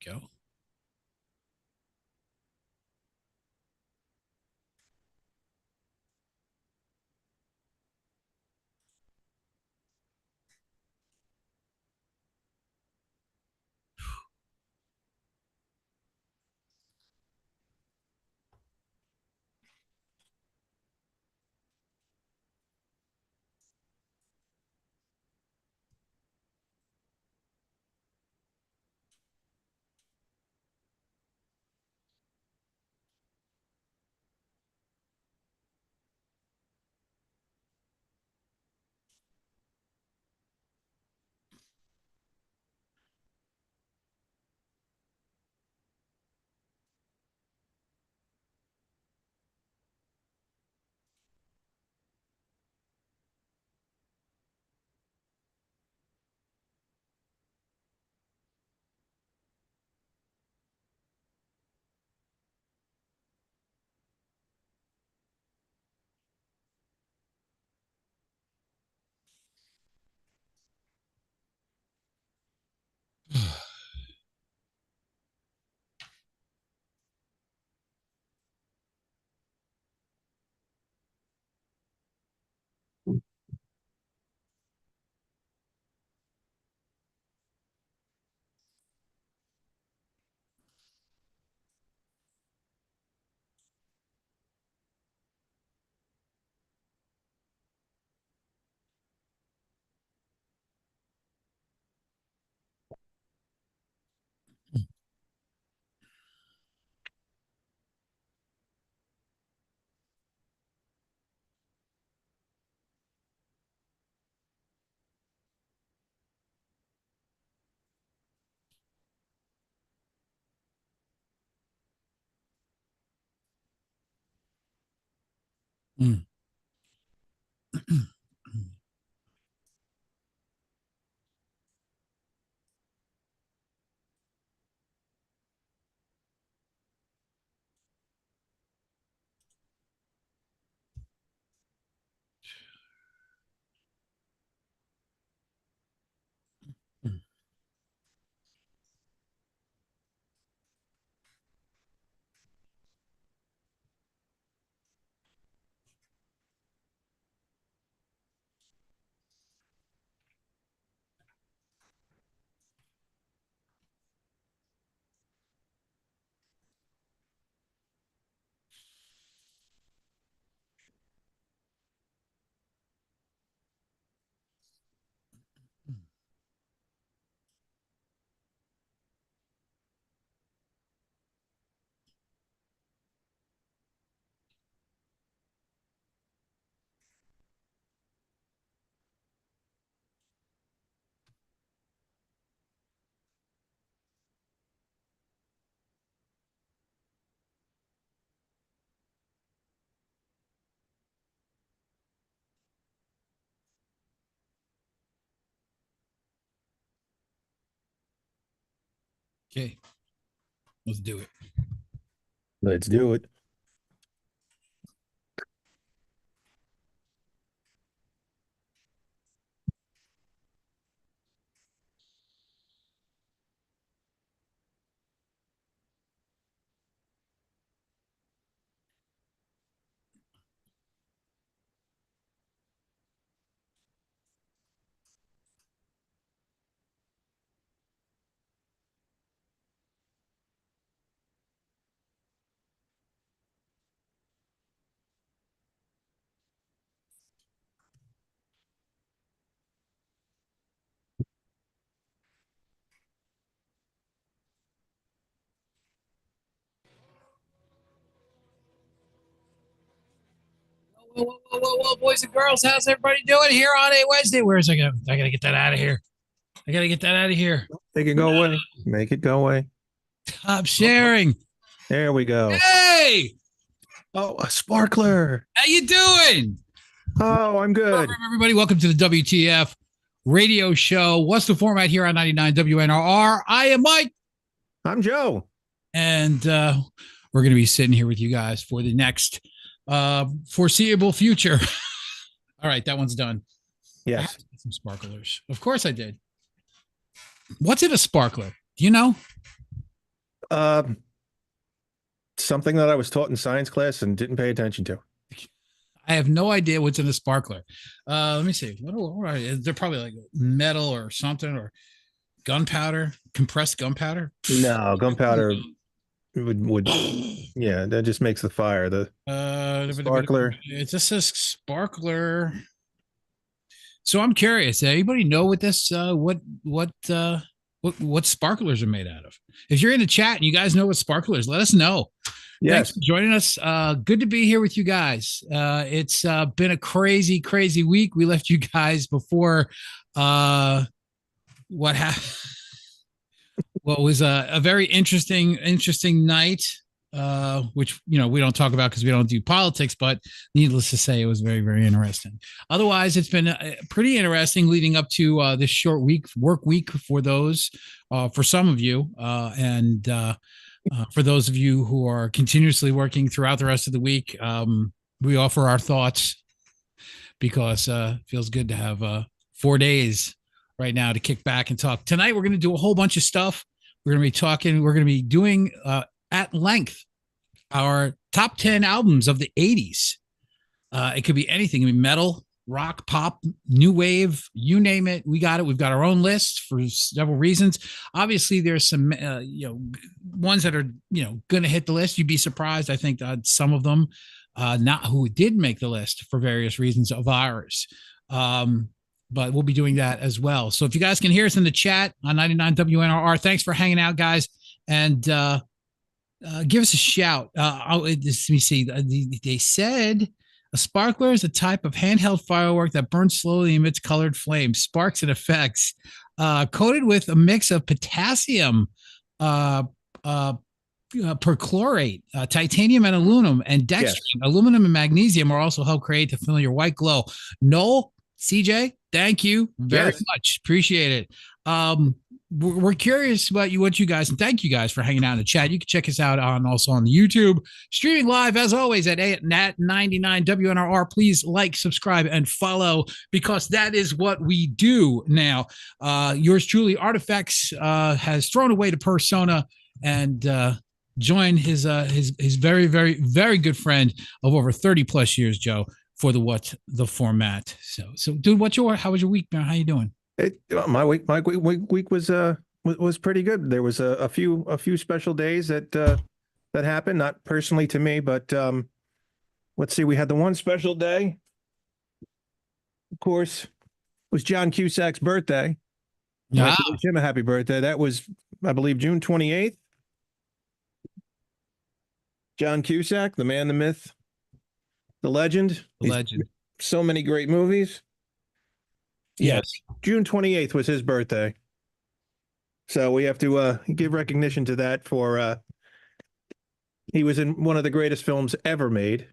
go. Mm. Okay, let's do it. Let's do it. Whoa, boys and girls, how's everybody doing here on a Wednesday? Where's I going? I gotta get that out of here. I gotta get that out of here. Make it go away. Make it go away. Stop sharing. There we go. Hey, Oh, a sparkler. how you doing? Oh, I'm good. Everybody, welcome to the WTF radio show. What's the format here on 99 WNRR? I am Mike. I'm Joe. And we're going to be sitting here with you guys for the next foreseeable future. All right, that one's done. Yes. Some sparklers. Of course I did. What's in a sparkler? Do you know? Um, Something that I was taught in science class and didn't pay attention to. I have no idea what's in a sparkler. Let me see. What are they're probably like metal or something or gunpowder, compressed gunpowder. No, gunpowder would yeah, that just makes the fire. The sparkler. It just says sparkler. So I'm curious. Anybody know what this what sparklers are made out of? If you're in the chat and you guys know what sparklers, let us know. Thanks Yes. for joining us. Good to be here with you guys. It's been a crazy, crazy week. We left you guys before what happened. What was a very interesting night, which we don't talk about because we don't do politics. But needless to say, it was very, very interesting. Otherwise, it's been pretty interesting leading up to this short work week for those, for some of you, and for those of you who are continuously working throughout the rest of the week. We offer our thoughts because it feels good to have 4 days right now to kick back and talk. Tonight, we're going to do a whole bunch of stuff. We're going to be doing at length our top 10 albums of the 80s. It could be anything. It could be metal, rock, pop, new wave, you name it. We got it. We've got our own list for several reasons. Obviously, there's some, ones that are, going to hit the list. You'd be surprised. I think that some of them, not who did make the list for various reasons of ours. But we'll be doing that as well. So if you guys can hear us in the chat on 99 WNRR, thanks for hanging out, guys. And give us a shout. Let me see. They said a sparkler is a type of handheld firework that burns slowly amidst colored flames, sparks and effects, coated with a mix of potassium, perchlorate, titanium and aluminum, and dextrin. Yes. Aluminum and magnesium are also help create the familiar white glow. Noel, CJ, thank you very much. Appreciate it. We're curious about what you guys, and thank you guys for hanging out in the chat. You can check us out also on the YouTube, streaming live as always at 99 WNRR. Please like, subscribe, and follow because that is what we do now. Yours truly, Artifacts, has thrown away the persona and joined his very, very, very good friend of over 30 plus years, Joe, for the format. So dude, how was your week, man? How you doing? My week was pretty good. There was a few special days that happened, not personally to me, but let's see. We had the one special day, of course, was John Cusack's birthday. Yeah, wish him a happy birthday. That was, I believe, June 28th. John Cusack, the man, the myth, the legend. So many great movies. Yes. June 28th was his birthday. So we have to give recognition to that for he was in one of the greatest films ever made.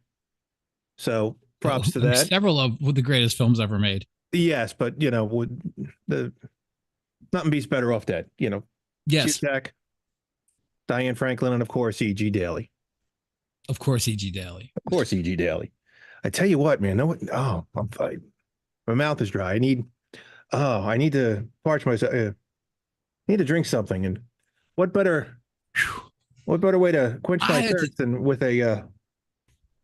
So props to that. Several of the greatest films ever made. Yes, but nothing beats Better Off Dead, Yes. Cusack, Diane Franklin, and of course E.G. Daily. Of course E.G. Daily. Of course E.G. Daily. I tell you what, man, I'm fighting. My mouth is dry. I need to parch myself. I need to drink something. And what better way to quench my thirst than with a.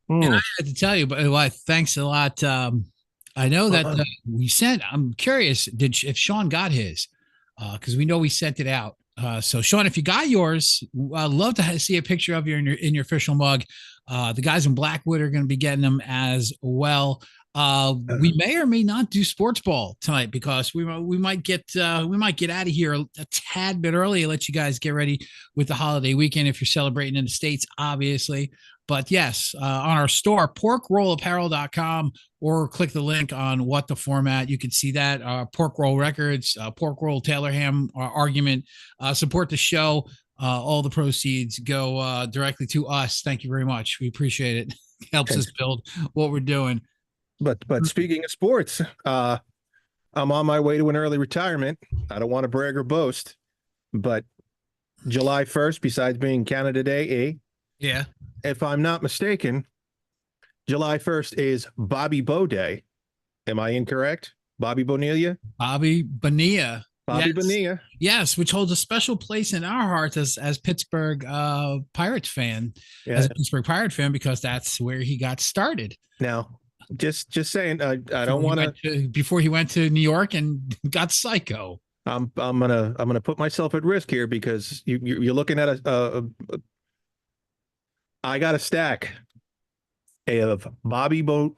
And I had to tell you, but thanks a lot. I know that we sent. I'm curious, if Sean got his, because we know we sent it out. So Sean, if you got yours, I'd love to see a picture of you in your official mug. The guys in Blackwood are going to be getting them as well. We may or may not do sports ball tonight because we might get out of here a tad bit early and let you guys get ready with the holiday weekend if you're celebrating in the States, obviously. But yes, on our store, porkrollapparel.com, or click the link on What the Format. You can see that Pork Roll Records, Pork Roll Taylor Ham argument. Support the show. All the proceeds go directly to us. Thank you very much. We appreciate it. Helps us build what we're doing. But speaking of sports, I'm on my way to an early retirement. I don't want to brag or boast, but July 1st, besides being Canada Day, yeah, if I'm not mistaken, July 1st is Bobby Bo Day. Am I incorrect? Bobby Bonilla? Bobby Bonilla. Bobby Bonilla. Yes, which holds a special place in our hearts as Pittsburgh Pirates fan, as a Pittsburgh Pirate fan, because that's where he got started. Now, just saying, I don't want to before he went to New York and got psycho. I'm gonna put myself at risk here because you're looking at I got a stack of Bobby Bo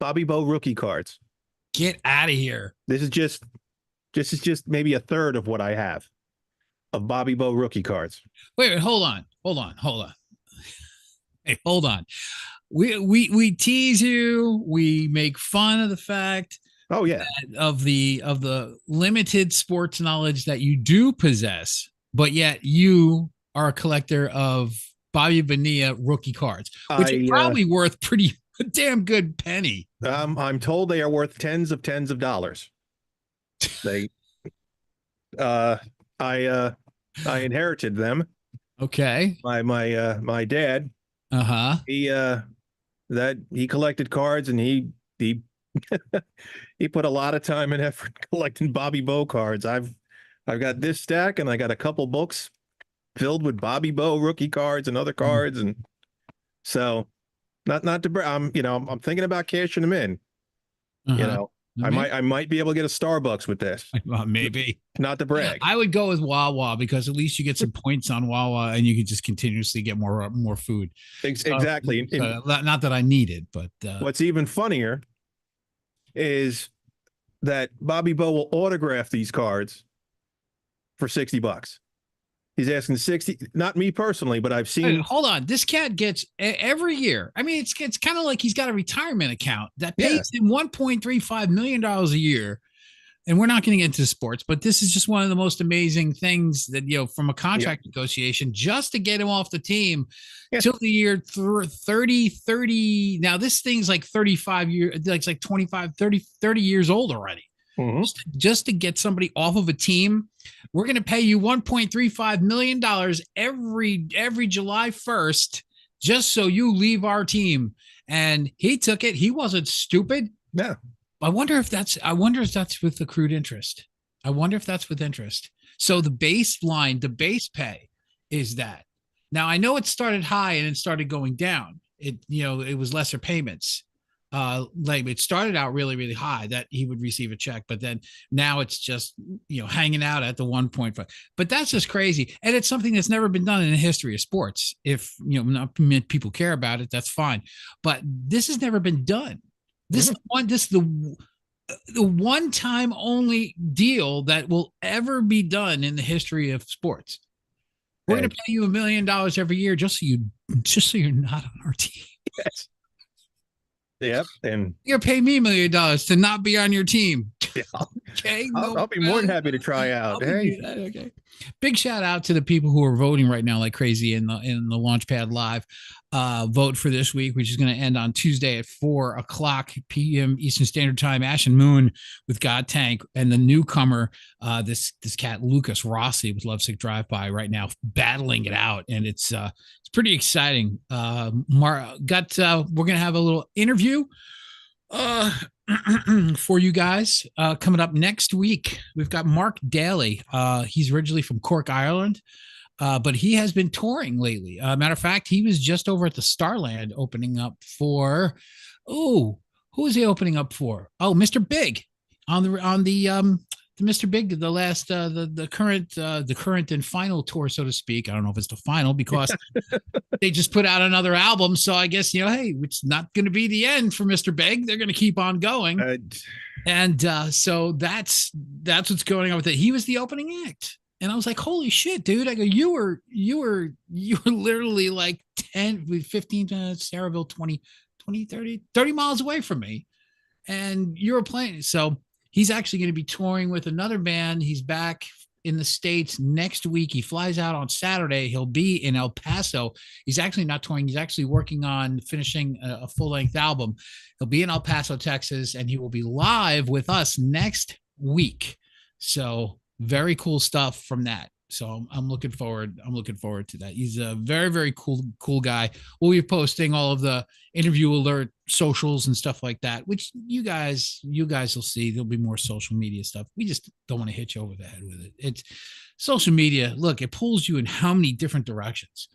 rookie cards. Get out of here. This is just maybe a third of what I have of Bobby Bo rookie cards. Wait, hold on. Hey, hold on. We tease you. We make fun of the fact. Oh yeah, of the limited sports knowledge that you do possess, but yet you are a collector of Bobby Bonilla rookie cards, which are probably worth pretty damn good penny. I'm told they are worth tens of dollars. They, I inherited them. Okay. My dad. He collected cards and he he put a lot of time and effort collecting Bobby Bo cards. I've got this stack and I got a couple books filled with Bobby Bo rookie cards and other cards, and so not to I'm thinking about cashing them in. I might be able to get a Starbucks with this. Maybe. Not to brag. I would go with Wawa because at least you get some points on Wawa and you can just continuously get more food. Exactly. Not that I need it, but what's even funnier is that Bobby Bo will autograph these cards for $60. He's asking 60, not me personally, but I've seen. Hold on. This cat gets every year. I mean, it's kind of like he's got a retirement account that pays him $1.35 million a year. And we're not getting into sports, but this is just one of the most amazing things that, from a contract negotiation, just to get him off the team till the year 30. Now this thing's like 35 years, like 25, 30 years old already. Mm-hmm. Just to get somebody off of a team, we're going to pay you $1.35 million every July 1st, just so you leave our team. And he took it. He wasn't stupid. Yeah. I wonder if that's with accrued interest. I wonder if that's with interest. So the baseline, the base pay is that. Now I know it started high and it started going down. It was lesser payments. Like it started out really, really high that he would receive a check, but then now it's just, hanging out at the 1.5, but that's just crazy. And it's something that's never been done in the history of sports. If, not people care about it, that's fine. But this has never been done. This is the one time only deal that will ever be done in the history of sports. We're going to pay you $1 million every year just so you're not on our team. Yes. Yep. And you're paying me $1 million to not be on your team. Yeah. Okay. I'll be more than happy to try out. Hey. Okay. Big shout out to the people who are voting right now like crazy in the Launchpad Live vote for this week, which is going to end on Tuesday at 4:00 p.m. Eastern Standard Time. Ash and Moon with God Tank, and the newcomer, this cat Lucas Rossi with Lovesick Drive By right now battling it out, and it's pretty exciting. We're gonna have a little interview for you guys coming up next week. We've got Mark Daly. He's originally from Cork, Ireland, but he has been touring lately. Matter of fact, he was just over at the Starland opening up for who is he opening up for? Oh, Mr. Big on the Mr. Big, the last the current and final tour, so to speak. I don't know if it's the final because they just put out another album. So I guess, hey, it's not going to be the end for Mr. Big. They're going to keep on going. And so that's what's going on with it. He was the opening act. And I was like, holy shit, dude. I go, you were literally like 10, 15 minutes, Saraville, 20, 30 miles away from me. And you were playing. So he's actually going to be touring with another band. He's back in the States next week. He flies out on Saturday. He'll be in El Paso. He's actually not touring. He's actually working on finishing a full-length album. He'll be in El Paso, Texas, and he will be live with us next week. So very cool stuff from that. So I'm looking forward. I'm looking forward to that. He's a very, very cool guy. We'll be posting all of the interview alert socials and stuff like that, which you guys will see. There'll be more social media stuff. We just don't want to hit you over the head with it. It's social media. Look, it pulls you in how many different directions.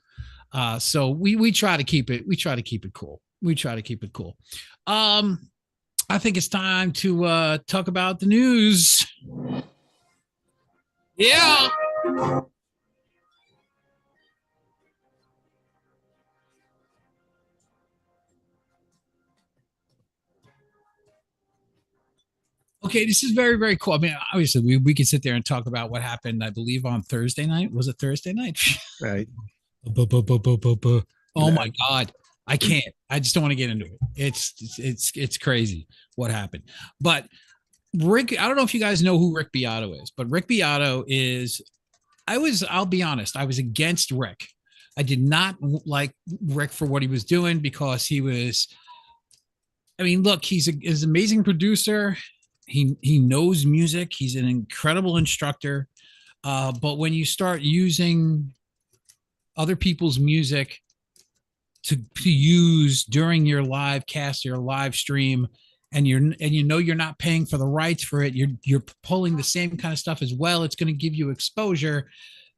So we try to keep it. We try to keep it cool. We try to keep it cool. I think it's time to talk about the news. Yeah. Okay, this is very, very cool. I mean, obviously, we could sit there and talk about what happened, I believe, on Thursday night. Was it Thursday night? Right. Oh my God. I can't. I just don't want to get into it. It's crazy what happened. But Rick, I don't know if you guys know who Rick Beato is, but Rick Beato is, I'll be honest, I was against Rick. I did not like Rick for what he was doing because he was, I mean, look, he's an amazing producer. He knows music. He's an incredible instructor. But when you start using other people's music to use during your live cast, your live stream, and you're not paying for the rights for it, you're pulling the same kind of stuff as well, it's going to give you exposure.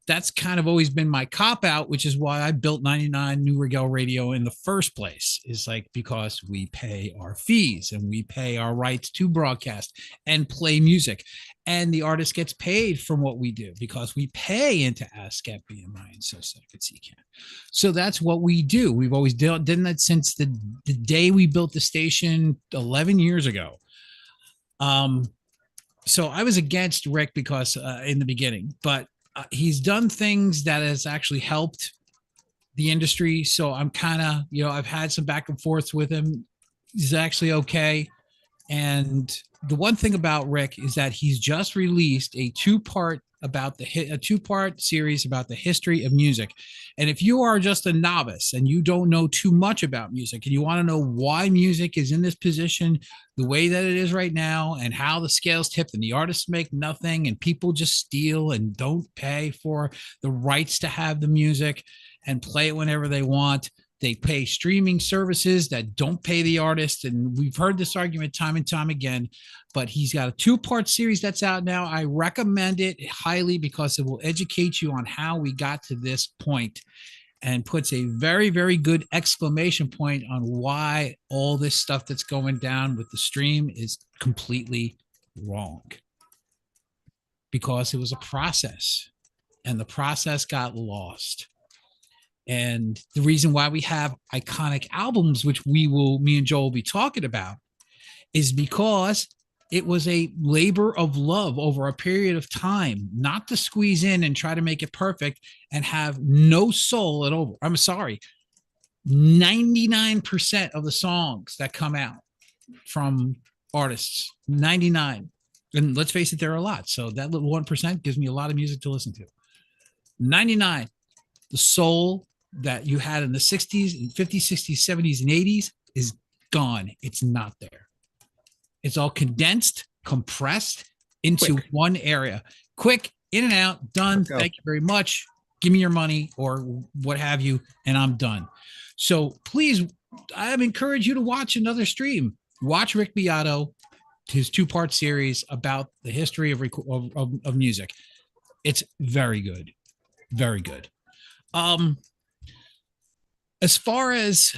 That's kind of always been my cop out, which is why I built 99 New Regal Radio in the first place, is like, because we pay our fees and we pay our rights to broadcast and play music. And the artist gets paid from what we do because we pay into ASCAP, BMI, and SOCAT. So that's what we do. We've always done that since the day we built the station 11 years ago. So I was against Rick because in the beginning, but he's done things that has actually helped the industry. So I'm kind of, I've had some back and forth with him. He's actually okay. And the one thing about Rick is that he's just released a two-part series about the history of music. And if you are just a novice and you don't know too much about music and you want to know why music is in this position the way that it is right now and how the scales tipped and the artists make nothing and people just steal and don't pay for the rights to have the music and play it whenever they want. They pay streaming services that don't pay the artist. And we've heard this argument time and time again, but he's got a two-part series that's out now. I recommend it highly because it will educate you on how we got to this point and puts a very, very good exclamation point on why all this stuff that's going down with the stream is completely wrong. Because it was a process and the process got lost. And the reason why we have iconic albums, which me and Joel will be talking about, is because it was a labor of love over a period of time, not to squeeze in and try to make it perfect and have no soul at all. I'm sorry. 99% of the songs that come out from artists, 99. And let's face it, there are a lot. So that little 1% gives me a lot of music to listen to. 99, the soul that you had in the 60s and 50s, 60s, 70s, and 80s is gone. It's not there. It's all condensed, compressed into one area. Quick, in and out, done. Thank you very much. Give me your money or what have you, and I'm done. So please, I encourage you to watch another stream. Watch Rick Beato, his two-part series about the history of music. It's very good. Very good. As far as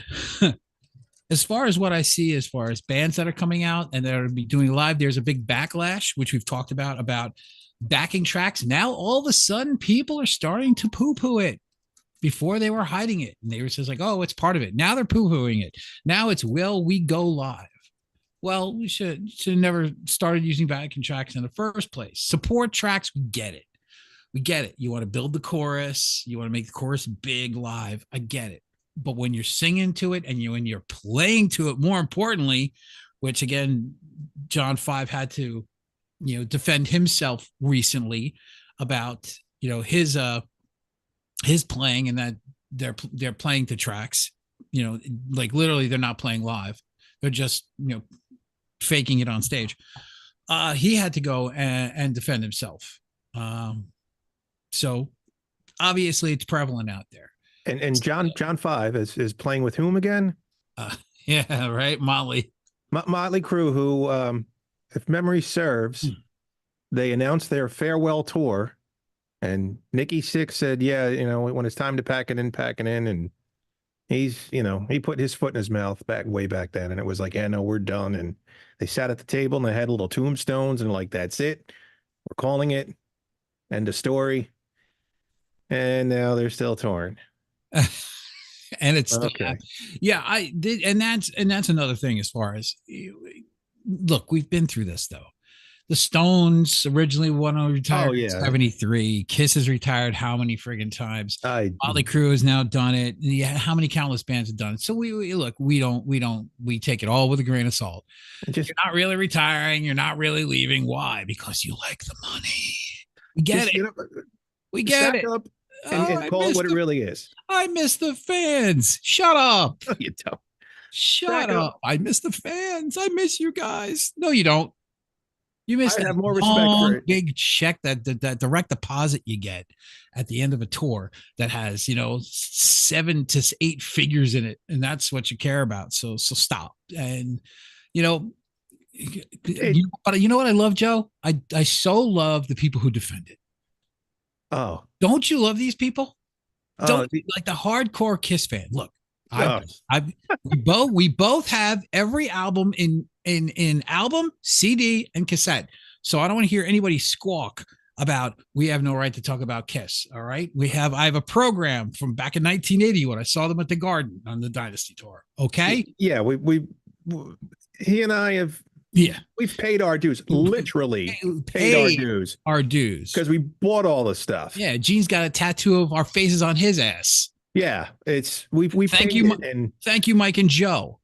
what I see, as far as bands that are coming out and that are be doing live, there's a big backlash, which we've talked about backing tracks. Now, all of a sudden, people are starting to poo-poo it. Before they were hiding it. And they were just like, oh, it's part of it. Now they're poo-pooing it. Now it's, will we go live? Well, we should have never started using backing tracks in the first place. Support tracks, we get it. We get it. You want to build the chorus. You want to make the chorus big live. I get it. But when you're singing to it and when you're playing to it, more importantly, which again, John 5 had to, defend himself recently about, his playing and that they're playing to tracks, like literally they're not playing live. They're just, faking it on stage. He had to go and defend himself. So obviously it's prevalent out there. And John 5 is playing with whom again? Yeah, right. Motley Crue, who, if memory serves, they announced their farewell tour, and Nikki Sixx said, "Yeah, when it's time to pack it in," and he put his foot in his mouth way back then, and it was like, "Yeah, no, we're done." And they sat at the table and they had little tombstones and like, "That's it, we're calling it, end of story." And now they're still torn. And it's still yeah, I did, and that's another thing as far as, look, we've been through this though. The Stones originally want to retire in 73. Kiss has retired how many friggin' times? Motley Crue has now done it. Yeah, how many countless bands have done it? So we take it all with a grain of salt. You're not really retiring. You're not really leaving. Why? Because you like the money. We get it. We get it. Up and call it what it really is. I miss the fans. Shut up. No, you don't. Shut up. I miss the fans. I miss you guys. No, you don't. You miss that more respect for it. Big check, that direct deposit you get at the end of a tour that has 7 to 8 figures in it, and that's what you care about. So stop. And you know what I love, Joe? I so love the people who defend it. Oh, don't you love these people? Don't like the hardcore Kiss fan. Look, we both have every album in album, CD, and cassette. So I don't want to hear anybody squawk about we have no right to talk about Kiss. All right, I have a program from back in 1980 when I saw them at the Garden on the Dynasty tour. Okay, yeah, he and I have. Yeah, we've paid our dues. Literally paid our dues because we bought all the stuff. Yeah, Gene's got a tattoo of our faces on his ass. Yeah, we thank you, thank you, Mike and Joe.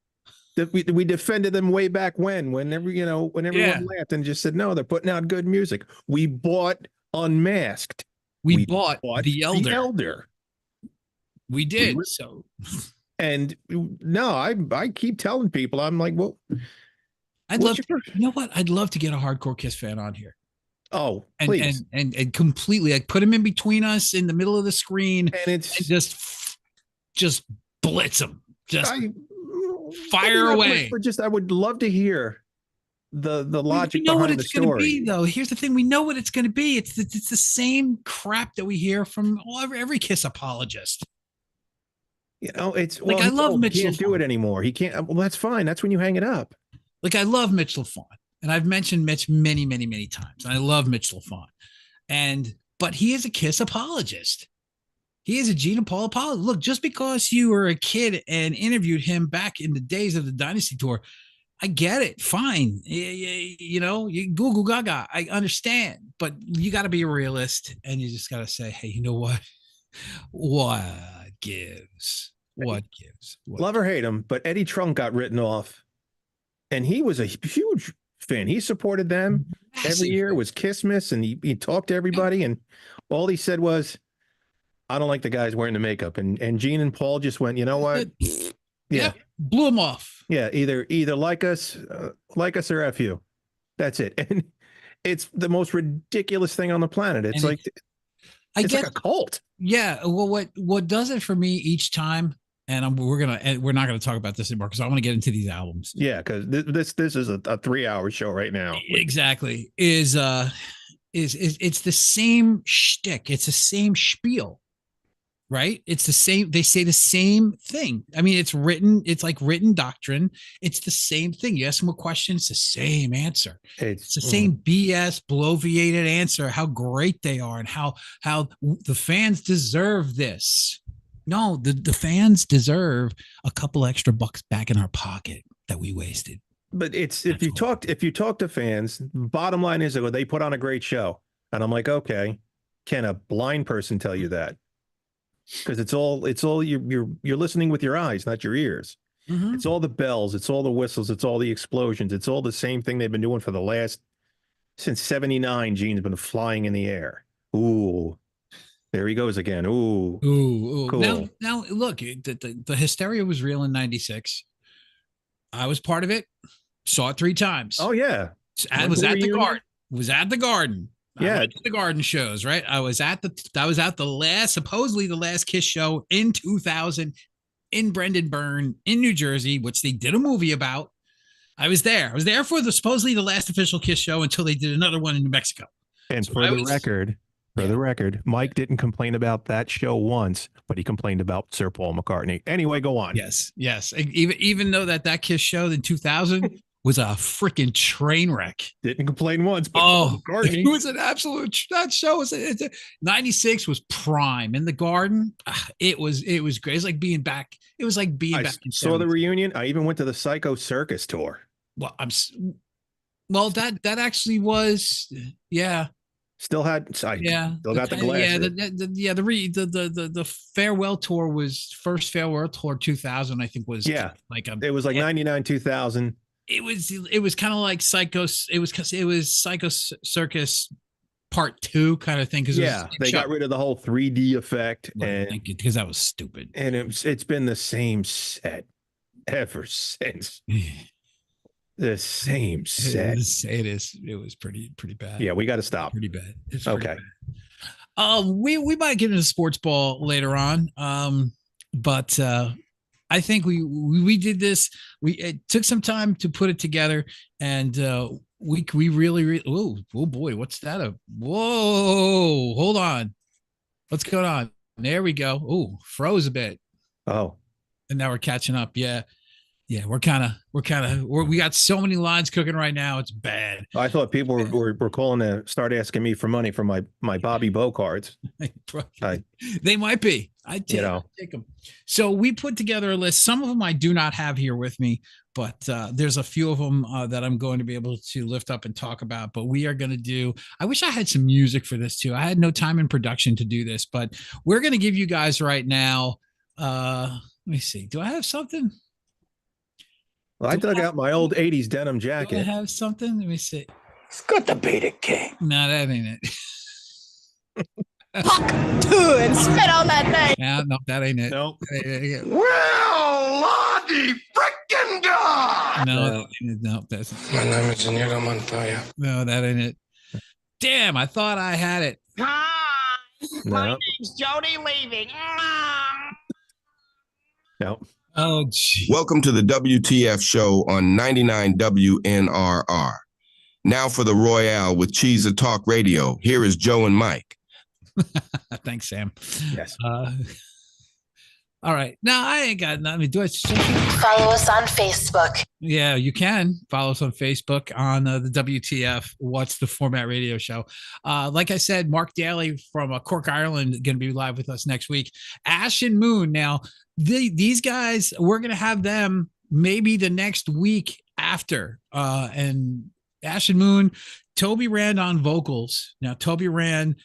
We defended them way back when everyone laughed and just said no, they're putting out good music. We bought Unmasked. We bought the Elder. We did so. And no, I keep telling people, I'm like, well. I'd love to get a hardcore Kiss fan on here. Oh, please. And completely like put him in between us in the middle of the screen and just blitz him. Just fire away. I would love to hear the logic behind what it's going to be, though. Here's the thing: we know what it's going to be. It's the same crap that we hear from every Kiss apologist. It's like I love Mitch. He can't do it anymore. He can't. Well, that's fine. That's when you hang it up. Like I love Mitch Lafon, and I've mentioned Mitch many, many, many times. I love Mitch Lafon, but he is a Kiss apologist. He is a Gene and Paul apologist. Look, just because you were a kid and interviewed him back in the days of the Dynasty tour, I get it. Fine, you Google Gaga. I understand, but you got to be a realist, and you just got to say, hey, you know what? What gives? What gives? Love or hate him, but Eddie Trunk got written off. And he was a huge fan. He supported them every year. It was Kissmas, and he talked to everybody. And all he said was, "I don't like the guys wearing the makeup." And Gene and Paul just went, "You know what? Yeah, blew him off. Yeah, either like us or F you. That's it." And it's the most ridiculous thing on the planet. It's like like a cult. Yeah. Well, what does it for me each time? And we're not gonna talk about this anymore because I want to get into these albums. Yeah, because this is a 3-hour show right now. Exactly. Is it's the same shtick. It's the same spiel, right? It's the same. They say the same thing. I mean, it's like written doctrine. It's the same thing. You ask them a question, it's the same answer. It's the same BS bloviated answer. How great they are and how the fans deserve this. No, the fans deserve a couple extra bucks back in our pocket that we wasted. But if you talk to fans, bottom line is they put on a great show, and I'm like, okay, can a blind person tell you that? Because it's all you're listening with your eyes, not your ears. Mm-hmm. It's all the bells, it's all the whistles, it's all the explosions, it's all the same thing they've been doing for since '79. Gene's been flying in the air. Ooh. There he goes again. Ooh. Cool. Now look, the hysteria was real in '96. I was part of it. Saw it 3 times. Oh yeah. I was at the Garden. Yeah, the Garden shows, right? I was at the last, supposedly the last Kiss show in 2000 in Brendan Byrne in New Jersey, which they did a movie about. I was there. I was there for the supposedly the last official Kiss show until they did another one in New Mexico. And so for the record, Mike didn't complain about that show once, but he complained about Sir Paul McCartney. Anyway, go on. Yes. Even though that Kiss show in 2000 was a freaking train wreck. Didn't complain once. But it was an absolute. That show was 96 was prime in the Garden. It was great. It's like being back. It was like being back. I saw the reunion. I even went to the Psycho Circus tour. Well, that actually was, yeah. Still got the glasses. The farewell tour was first farewell tour 2000. I think was it was like 99 2000. It was kind of like Psycho. It was Psycho Circus Part 2 kind of thing. They got rid of the whole 3D effect, and because that was stupid. And it's been the same set ever since. The same set. It was pretty bad. Yeah, we got to stop. Pretty bad. It's okay. We might get into sports ball later on. But I think we did this. It took some time to put it together, and we really oh boy, what's that? Whoa, hold on, what's going on? There we go. Oh, froze a bit. Oh, and now we're catching up. Yeah, we got so many lines cooking right now. It's bad. I thought people were calling to start asking me for money for my Bobby Bo cards. They might be. I take them. So we put together a list. Some of them I do not have here with me, but there's a few of them that I'm going to be able to lift up and talk about. But we are going to do. I wish I had some music for this too. I had no time in production to do this, but we're going to give you guys right now. Let me see. Do I have something? Well, I dug out my old 80s denim jacket. Do I have something? Let me see. It's good to be the king. No, that ain't it. Fuck and spit on that name. No, that ain't it. Nope. Well, Lottie frickin' God. No, that's My name is Inigo Montoya. No, that ain't it. Damn, I thought I had it. Hi, my name's Jody Leaving. Nope. Oh, geez. Welcome to the WTF show on 99 WNRR. Now for the Royale with Cheese of Talk Radio. Here is Joe and Mike. Thanks, Sam. Yes. All right. Now I ain't got nothing. Follow us on Facebook. Yeah, you can follow us on Facebook on the WTF What's the Format Radio Show. Like I said, Mark Daly from Cork, Ireland, going to be live with us next week. Ash and Moon. Now, these guys, we're going to have them maybe the next week after. And Ash and Moon, Toby Rand on vocals. Now, Toby Rand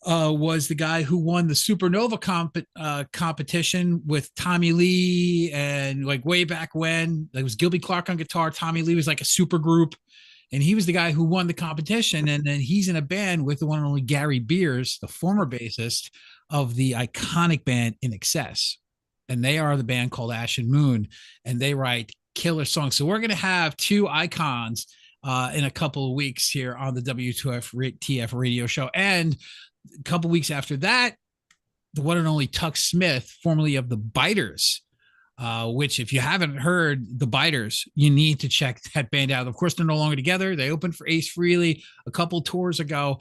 was the guy who won the Supernova competition with Tommy Lee, and like way back when it was Gilby Clarke on guitar. Tommy Lee was like a super group, and he was the guy who won the competition. And then he's in a band with the one and only Gary Beers, the former bassist of the iconic band In Excess. And they are the band called Ash and Moon, and they write killer songs. So we're going to have two icons in a couple of weeks here on the WTF radio show. And a couple weeks after that, the one and only Tuck Smith, formerly of the Biters, which if you haven't heard the Biters, you need to check that band out. Of course, they're no longer together. They opened for Ace Frehley a couple tours ago.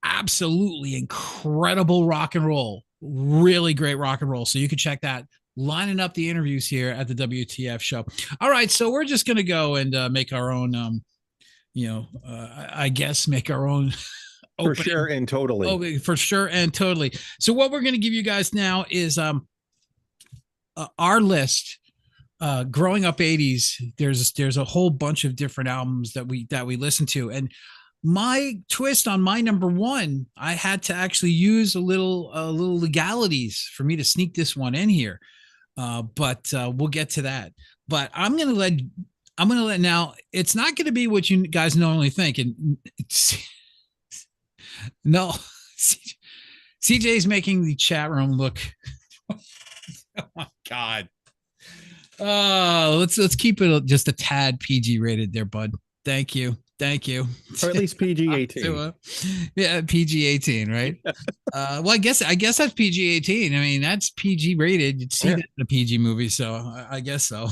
Absolutely incredible rock and roll. Really great rock and roll. So you can check that. Lining up the interviews here at the WTF show. All right. So we're just going to go and make our own, I guess, make our own. For sure and totally. Oh, for sure and totally. So what we're going to give you guys now is our list. Growing up 80s, there's a whole bunch of different albums that we listen to, and my twist on my number one, I had to actually use a little legalities for me to sneak this one in here. But we'll get to that. But I'm gonna let now. It's not going to be what you guys normally think, and no, CJ's making the chat room look. Oh my God. Let's keep it just a tad PG rated there, bud. Thank you. Thank you. Or at least PG-18. Yeah, PG-18, right? Well, I guess that's PG-18. I mean, that's PG rated. You'd see that in a PG movie, so I guess so.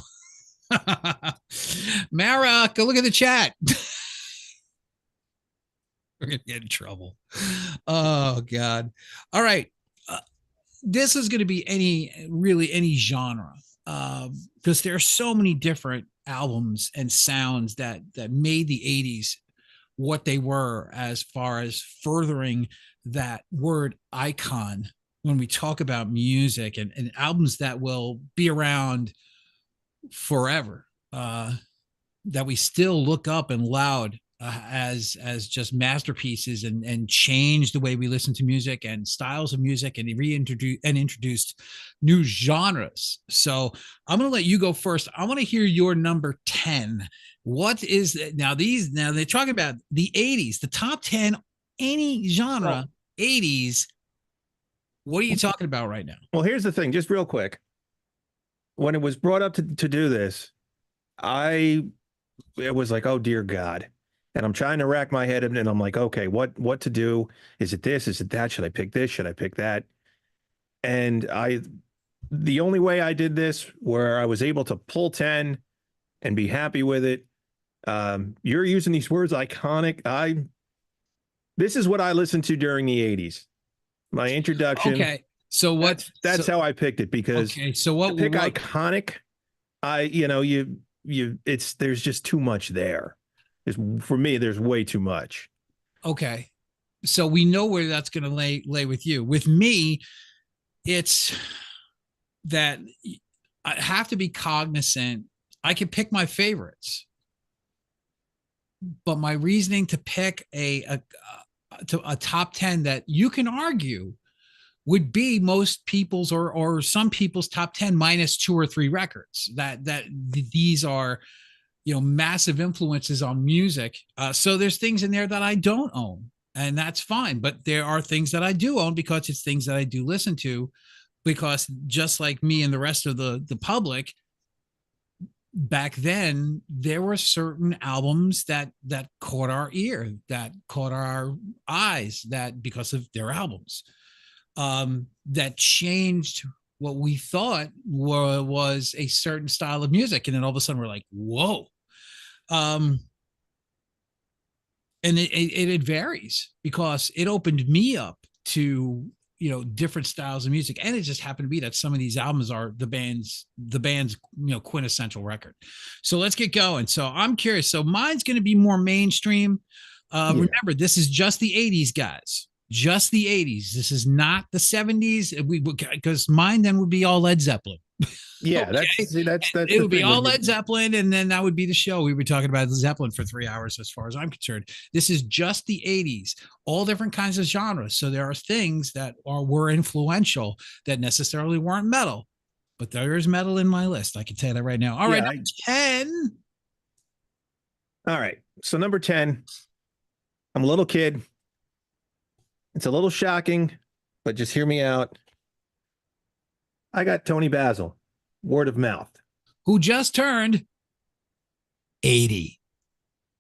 Mara, go look at the chat. We're gonna get in trouble. Oh God. All right. This is going to be any genre, because there are so many different albums and sounds that made the 80s what they were, as far as furthering that word icon when we talk about music, and albums that will be around forever, that we still look up and loud as just masterpieces, and change the way we listen to music and styles of music, and introduced new genres. So I'm going to let you go first. I want to hear your number 10. What is now they're talking about the 80s, the top 10, any genre, 80s. What are you talking about right now? Well, here's the thing, just real quick. When it was brought up to do this, it was like, oh dear God. And I'm trying to rack my head, and I'm like, okay, what to do? Is it this? Is it that? Should I pick this? Should I pick that? And the only way I did this, where I was able to pull 10 and be happy with it. You're using these words, iconic. This is what I listened to during the 80s. My introduction. Okay. So that's how I picked it, because okay. So what pick iconic? There's just too much there. For me, there's way too much. Okay. So we know where that's going to lay with you. With me, it's that I have to be cognizant. I can pick my favorites, but my reasoning to pick a top 10 that you can argue would be most people's or some people's top 10 minus 2 or 3 records that these are, massive influences on music. So there's things in there that I don't own, and that's fine. But there are things that I do own, because it's things that I do listen to, because just like me and the rest of the public, back then, there were certain albums that caught our ear, that caught our eyes, that because of their albums, that changed what we thought was a certain style of music. And then all of a sudden we're like, whoa. And it varies, because it opened me up to, different styles of music. And it just happened to be that some of these albums are the band's, quintessential record. So let's get going. So I'm curious. So mine's going to be more mainstream. Remember, this is just the 80s, guys. Just the 80s. This is not the 70s. Because mine then would be all Led Zeppelin. Yeah, okay. that's it would be all Led Zeppelin, and then that would be the show. We were talking about Zeppelin for 3 hours, as far as I'm concerned. This is just the 80s, all different kinds of genres. So there are things that were influential that necessarily weren't metal, but there is metal in my list. I can tell you that right now. All right, 10. All right, so number 10. I'm a little kid. It's a little shocking, but just hear me out. I got Tony Basil, Word of Mouth, who just turned 80.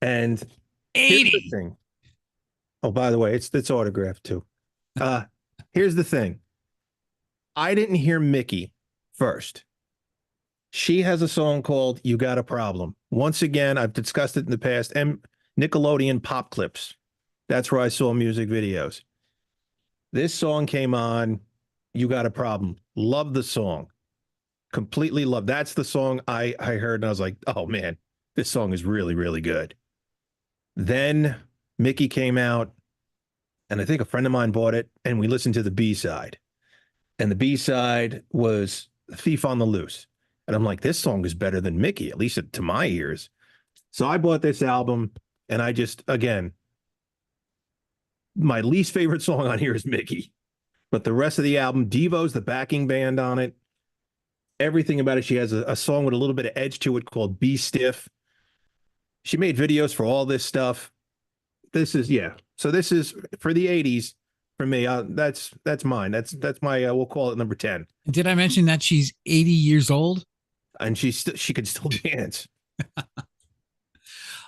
And 80. Thing. Oh, by the way, it's autographed too. Here's the thing. I didn't hear Mickey first. She has a song called You Got a Problem. Once again, I've discussed it in the past. And Nickelodeon pop clips. That's where I saw music videos. This song came on, You Got a Problem. Love the song. Completely love. That's the song I heard, and I was like, oh man, this song is really, really good. Then Mickey came out, and I think a friend of mine bought it, and we listened to the B-side. And the B-side was Thief on the Loose. And I'm like, this song is better than Mickey, at least to my ears. So I bought this album, and I just, again, my least favorite song on here is Mickey. But the rest of the album, Devo's the backing band on it. Everything about it. She has a song with a little bit of edge to it called Be Stiff. She made videos for all this stuff. This is, yeah. So this is for the 80s for me. That's mine. That's my, we'll call it number 10. Did I mention that she's 80 years old? And she could still dance.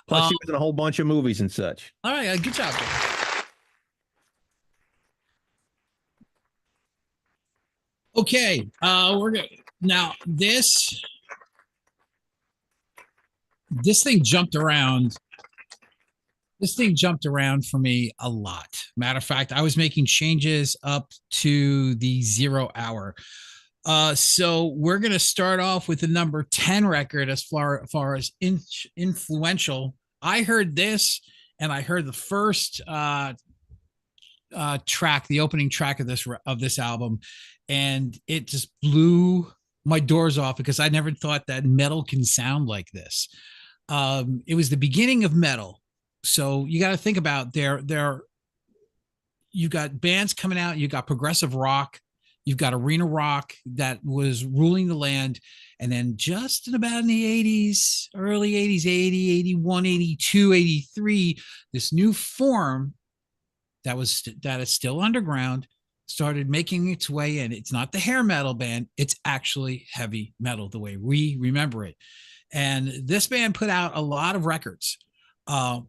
Plus, she was in a whole bunch of movies and such. All right, good job. Okay, we're good now. This thing jumped around. This thing jumped around for me a lot. Matter of fact, I was making changes up to the 0 hour. So we're going to start off with the number 10 record as far as influential. I heard this, and I heard the first track, the opening track of this album, and it just blew my doors off because I never thought that metal can sound like this. It was the beginning of metal. So you got to think about you got bands coming out, you got progressive rock, you've got arena rock that was ruling the land. And then just in the 80s, early 80s, 80, 81, 82, 83, this new form that is still underground started making its way in. It's not the hair metal band. It's actually heavy metal the way we remember it. And this band put out a lot of records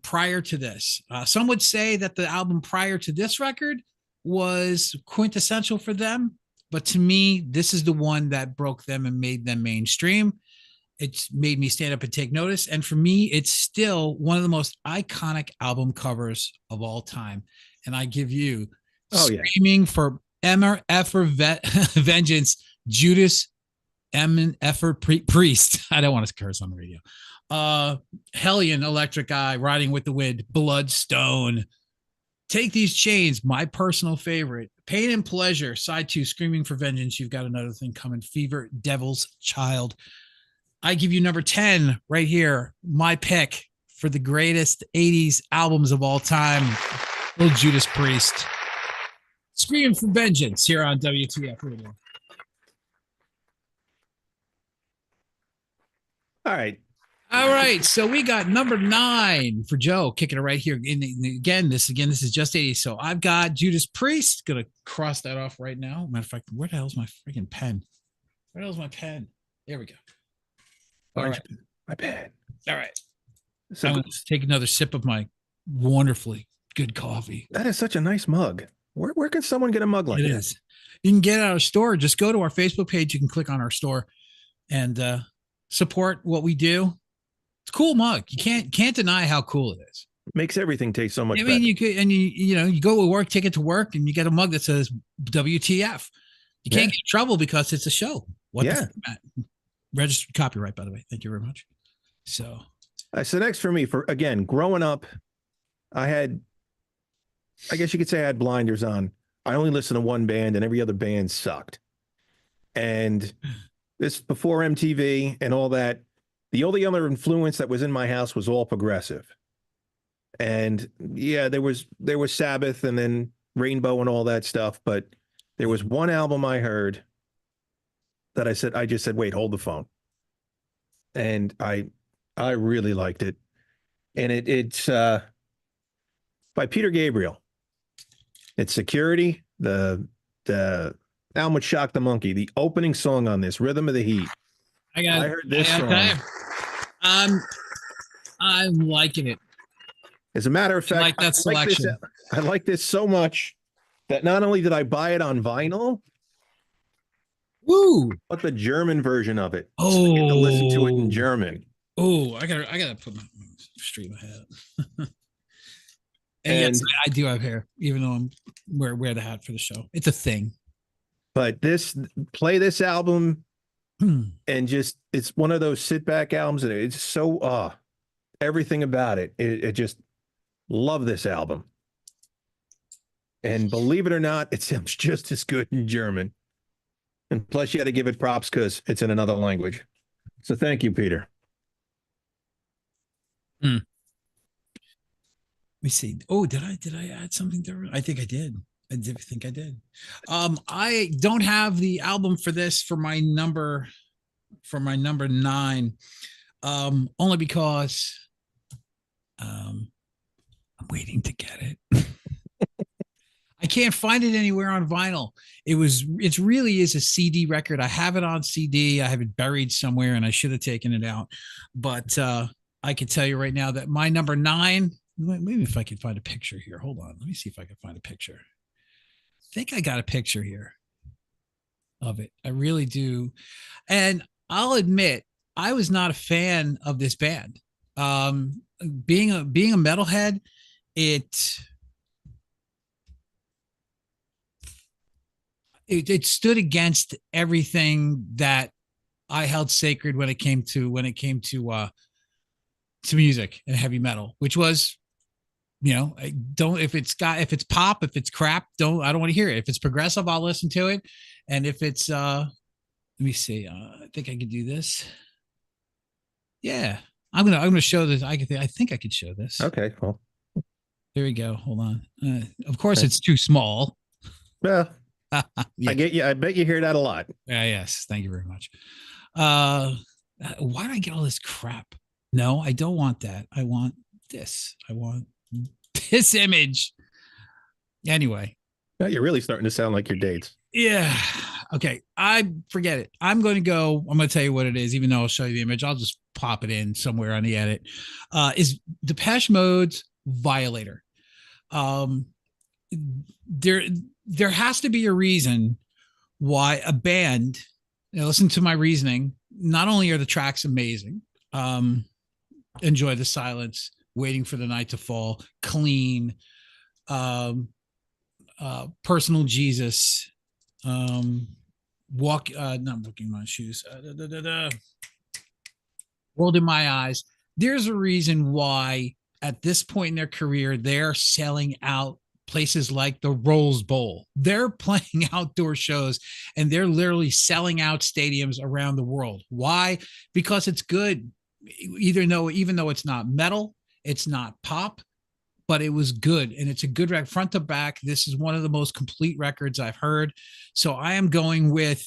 prior to this. Some would say that the album prior to this record was quintessential for them. But to me, this is the one that broke them and made them mainstream. It's made me stand up and take notice. And for me, it's still one of the most iconic album covers of all time. And I give you Screaming for Emmer Effer Vengeance, Judas Effer Priest. I don't want to curse on the radio. Hellion, Electric Eye, Riding with the Wind, Bloodstone, Take These Chains, my personal favorite, Pain and Pleasure, Side 2, Screaming for Vengeance, You've Got Another Thing Coming, Fever, Devil's Child. I give you number 10 right here, my pick for the greatest 80s albums of all time, Little Judas Priest. Screaming for Vengeance here on WTF Radio. All right. So we got number 9 for Joe, kicking it right here. Again, this is just 80. So I've got Judas Priest. Gonna cross that off right now. Matter of fact, where the hell's my freaking pen? Where the hell's my pen? There we go. All right. My pen. All right. So I'm gonna take another sip of my wonderfully good coffee. That is such a nice mug. Where can someone get a mug like that? It is. You can get it at our store. Just go to our Facebook page. You can click on our store and support what we do. It's a cool mug. You can't deny how cool it is. Makes everything taste so much better. You could, and you go to work, take it to work, and you get a mug that says WTF. You can't get in trouble because it's a show. Registered copyright, by the way. Thank you very much. So next for me, again, growing up, I guess you could say I had blinders on. I only listened to one band, and every other band sucked. And this before MTV and all that. The only other influence that was in my house was all progressive. And yeah, there was Sabbath and then Rainbow and all that stuff. But there was one album I heard that I just said, wait, hold the phone. And I really liked it. And it's by Peter Gabriel. It's Security. The album would Shock the Monkey. The opening song on this, Rhythm of the Heat. I heard this song. I'm liking it. As a matter of fact, I like that selection. I like this so much that not only did I buy it on vinyl, but the German version of it. Oh, so I get to listen to it in German. Oh, I gotta put my straighten my hat. and yes, I do have hair, even though I'm wear the hat for the show. It's a thing. But play this album. And just, it's one of those sit back albums and it's so everything about it just love this album. And believe it or not, it sounds just as good in German. And plus you had to give it props because it's in another language. So thank you, Peter. Let me see. Oh, did I add something there? I think I did. I think I did. I don't have the album for this for my number 9, only because I'm waiting to get it. I can't find it anywhere on vinyl. It really is a CD record. I have it on CD. I have it buried somewhere, and I should have taken it out. But I can tell you right now that my number 9, maybe if I can find a picture here. Hold on. Let me see if I can find a picture. I think I got a picture here of it. I really do. And I'll admit, I was not a fan of this band. Being a metalhead, it stood against everything that I held sacred when it came to music and heavy metal, which was, if it's pop, if it's crap, I don't want to hear it. If it's progressive, I'll listen to it. And if it's let me see, I think I could do this. Yeah, I'm gonna show this. I think I could show this. Okay, well, there we go. Hold on. Of course, it's too small. Well, yeah. I get you. I bet you hear that a lot. Yeah. Yes. Thank you very much. Why do I get all this crap? No, I don't want that. I want this. I want this image. Anyway. Now you're really starting to sound like your dates. Yeah. Okay. I forget it. I'm going to tell you what it is, even though I'll show you the image. I'll just pop it in somewhere on the edit. Is Depeche Mode's Violator. There has to be a reason why a band, listen to my reasoning. Not only are the tracks amazing, Enjoy the Silence, Waiting for the Night to Fall, Clean, Personal Jesus, not Looking My Shoes, World in My Eyes. There's a reason why at this point in their career, they're selling out places like the Rose Bowl. They're playing outdoor shows and they're literally selling out stadiums around the world. Why? Because it's good. Even though it's not metal, it's not pop, but it was good. And it's a good record front to back. This is one of the most complete records I've heard. So I am going with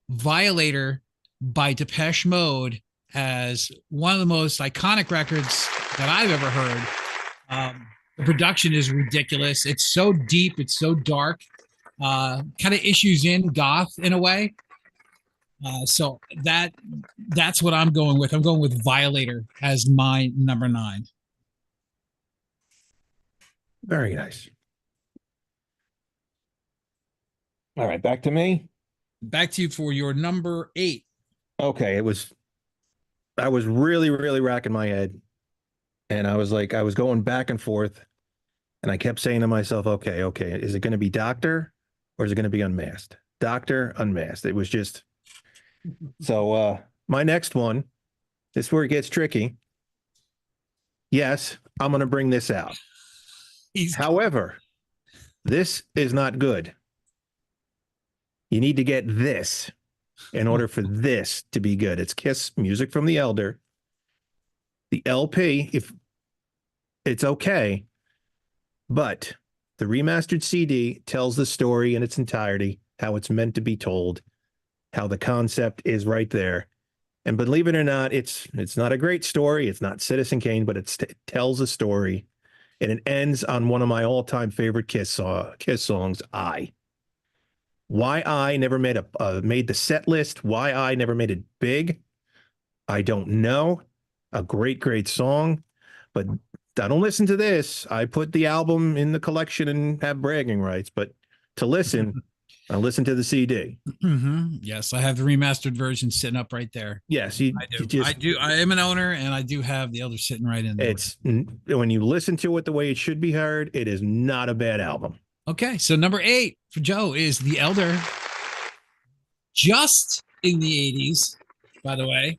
Violator by Depeche Mode as one of the most iconic records that I've ever heard. The production is ridiculous. It's so deep. It's so dark. Kind of issues in goth in a way. So that's what I'm going with. I'm going with Violator as my number 9. Very nice. All right, back to me. Back to you for your number 8. Okay, I was really, really racking my head. And I was going back and forth. And I kept saying to myself, okay, is it going to be Doctor or is it going to be Unmasked? Doctor, Unmasked. It was just... So my next one, this is where it gets tricky. Yes, I'm going to bring this out. However, this is not good. You need to get this in order for this to be good. It's Kiss, Music from the Elder. The LP, if it's okay, but the remastered CD tells the story in its entirety, how it's meant to be told, how the concept is right there. And believe it or not, it's not a great story. It's not Citizen Kane, but it tells a story. And it ends on one of my all-time favorite Kiss songs, I. Why I never made the set list, why I never made it big, I don't know. A great, great song, but I don't listen to this. I put the album in the collection and have bragging rights, but to listen, I listen to the CD. Mm-hmm. Yes, I have the remastered version sitting up right there. Yes, I do. I am an owner, and I do have the Elder sitting right in there. It's when you listen to it the way it should be heard, it is not a bad album. Okay, so number 8 for Joe is the Elder. Just in the 80s, by the way.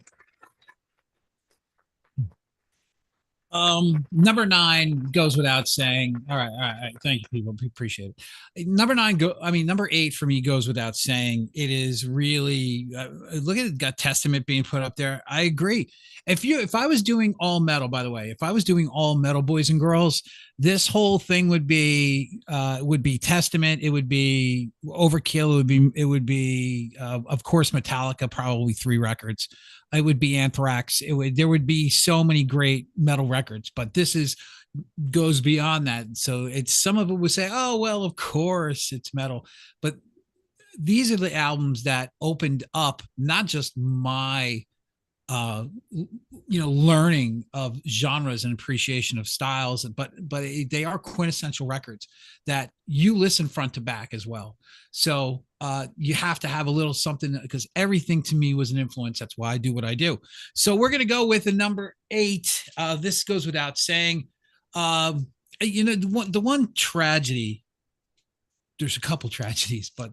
Number 9 goes without saying. All right. Thank you, people. Appreciate it. Number 8 for me goes without saying. It is really look at it. Got Testament being put up there. I agree. If I was doing all metal, by the way, if I was doing all metal boys and girls, this whole thing would be Testament. It would be Overkill. It would be of course Metallica. Probably 3 records. It would be Anthrax. There would be so many great metal records, but this goes beyond that. So some of it would say, oh, well, of course it's metal, but these are the albums that opened up not just my learning of genres and appreciation of styles, but they are quintessential records that you listen front to back as well. So you have to have a little something, because everything to me was an influence. That's why I do what I do. So we're going to go with the number 8. This goes without saying. The one tragedy, there's a couple tragedies, but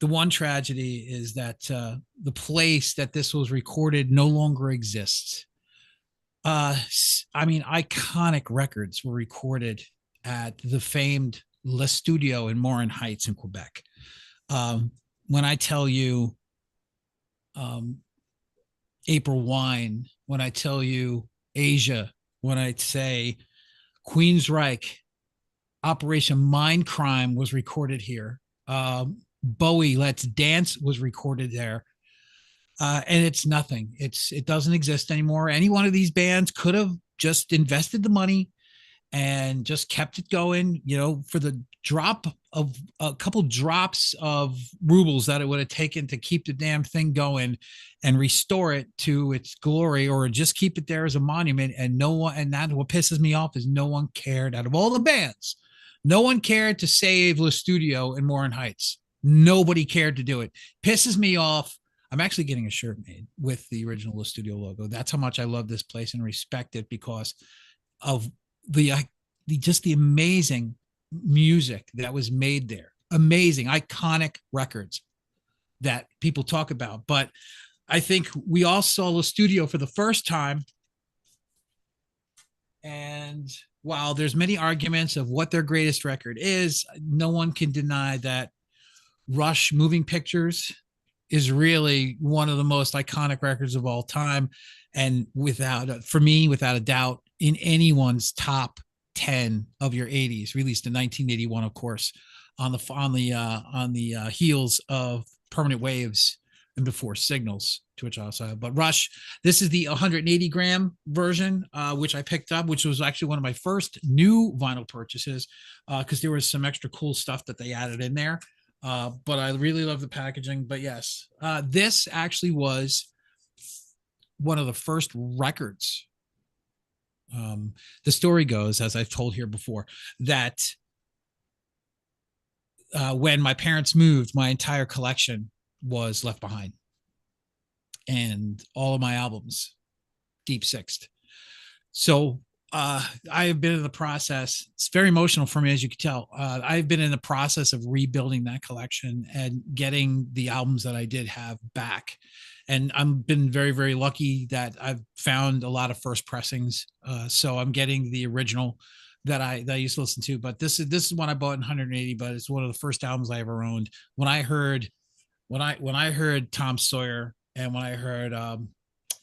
the one tragedy is that the place that this was recorded no longer exists. Iconic records were recorded at the famed Le Studio in Morin Heights in Quebec. When I tell you April Wine, when I tell you Asia, when I say Queensryche, Operation Mindcrime was recorded here. Bowie Let's Dance was recorded there. And it's nothing. It doesn't exist anymore. Any one of these bands could have just invested the money and just kept it going, for the drop of a couple drops of rubles that it would have taken to keep the damn thing going and restore it to its glory, or just keep it there as a monument. And that's what pisses me off, is no one cared. Out of all the bands, no one cared to save Le Studio in Morin Heights. Nobody cared to do it. Pisses me off. I'm actually getting a shirt made with the original Le Studio logo. That's how much I love this place and respect it, because of the amazing music that was made there. Amazing, iconic records that people talk about. But I think we all saw Le Studio for the first time. And while there's many arguments of what their greatest record is, no one can deny that Rush Moving Pictures is really one of the most iconic records of all time. And without a doubt, in anyone's top 10 of your 80s, released in 1981, of course, on the heels of Permanent Waves and before Signals, to which I also have. But Rush, this is the 180 gram version, which I picked up, which was actually one of my first new vinyl purchases, because there was some extra cool stuff that they added in there. But I really love the packaging. But yes, this actually was one of the first records. The story goes, as I've told here before, that when my parents moved, my entire collection was left behind, and all of my albums deep sixed. So I have been in the process. It's very emotional for me, as you can tell. I've been in the process of rebuilding that collection and getting the albums that I did have back. And I've been very, very lucky that I've found a lot of first pressings. So I'm getting the original that I used to listen to. But this is one I bought in 180, but it's one of the first albums I ever owned. When I heard Tom Sawyer, and when I heard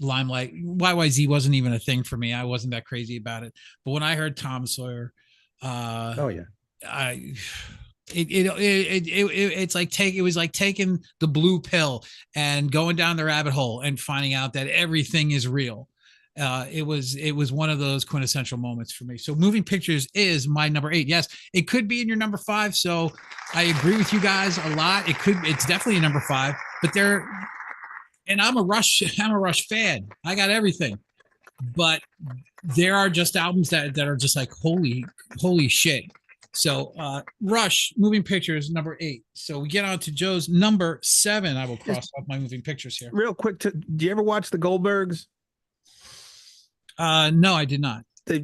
Limelight, YYZ wasn't even a thing for me. I wasn't that crazy about it. But when I heard Tom Sawyer, it was like taking the blue pill and going down the rabbit hole and finding out that everything is real. It was one of those quintessential moments for me. So Moving Pictures is my number 8. Yes, it could be in your number 5. So I agree with you guys a lot. It's definitely a number 5, but and I'm a Rush fan. I got everything, but there are just albums that are just like, holy shit. So Rush, Moving Pictures, number 8. So we get on to Joe's number 7. I will cross off my Moving Pictures here. Real quick, do you ever watch the Goldbergs? No, I did not. They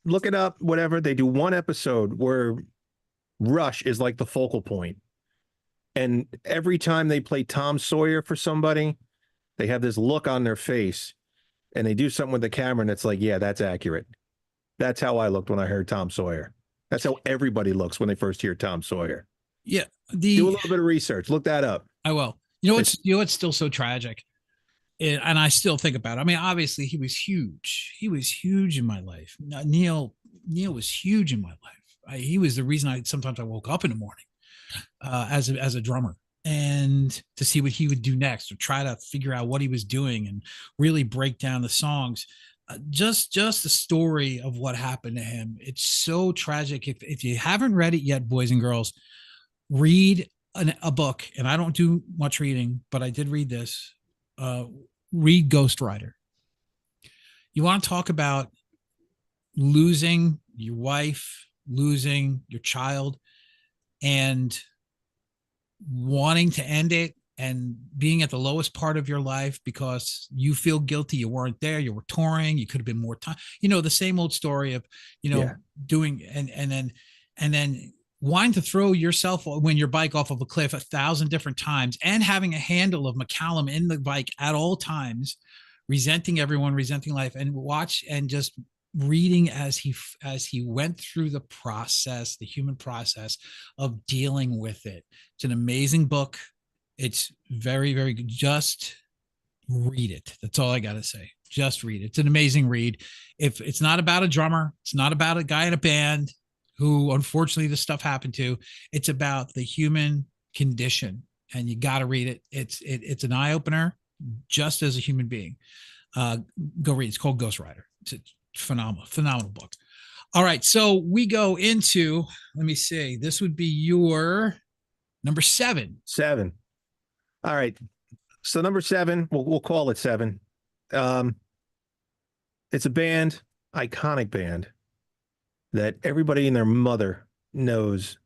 look it up, whatever. They do one episode where Rush is like the focal point. And every time they play Tom Sawyer for somebody, they have this look on their face and they do something with the camera and it's like, yeah, that's accurate. That's how I looked when I heard Tom Sawyer. That's how everybody looks when they first hear Tom Sawyer. Yeah. Do a little bit of research. Look that up. I will. You know what's still so tragic? And I still think about it. I mean, obviously he was huge. He was huge in my life. Neil was huge in my life. He was the reason sometimes I woke up in the morning as a drummer, and to see what he would do next, or try to figure out what he was doing and really break down the songs. Just the story of what happened to him. It's so tragic. If you haven't read it yet, boys and girls, read a book. And I don't do much reading, but I did read this. read Ghost Rider. You want to talk about losing your wife, losing your child, and wanting to end it and being at the lowest part of your life because you feel guilty. You weren't there. You were touring. You could have been more time. The same old story of, doing and then wanting to throw yourself when your bike off of a cliff 1,000 different times and having a handle of McCallum in the bike at all times, resenting everyone, resenting life, and watch and just reading as he went through the process, the human process of dealing with it. It's an amazing book. It's very, very good. Just read it. That's all I got to say. Just read it. It's an amazing read. If it's not about a drummer, it's not about a guy in a band who unfortunately this stuff happened to. It's about the human condition, and you got to read it. It's an eye opener just as a human being. Go read. It's called Ghost Rider. It's a phenomenal book. All right. So we go into, let me see, this would be your number 7. 7. All right. So number 7, we'll call it 7. It's a band, iconic band, that everybody and their mother knows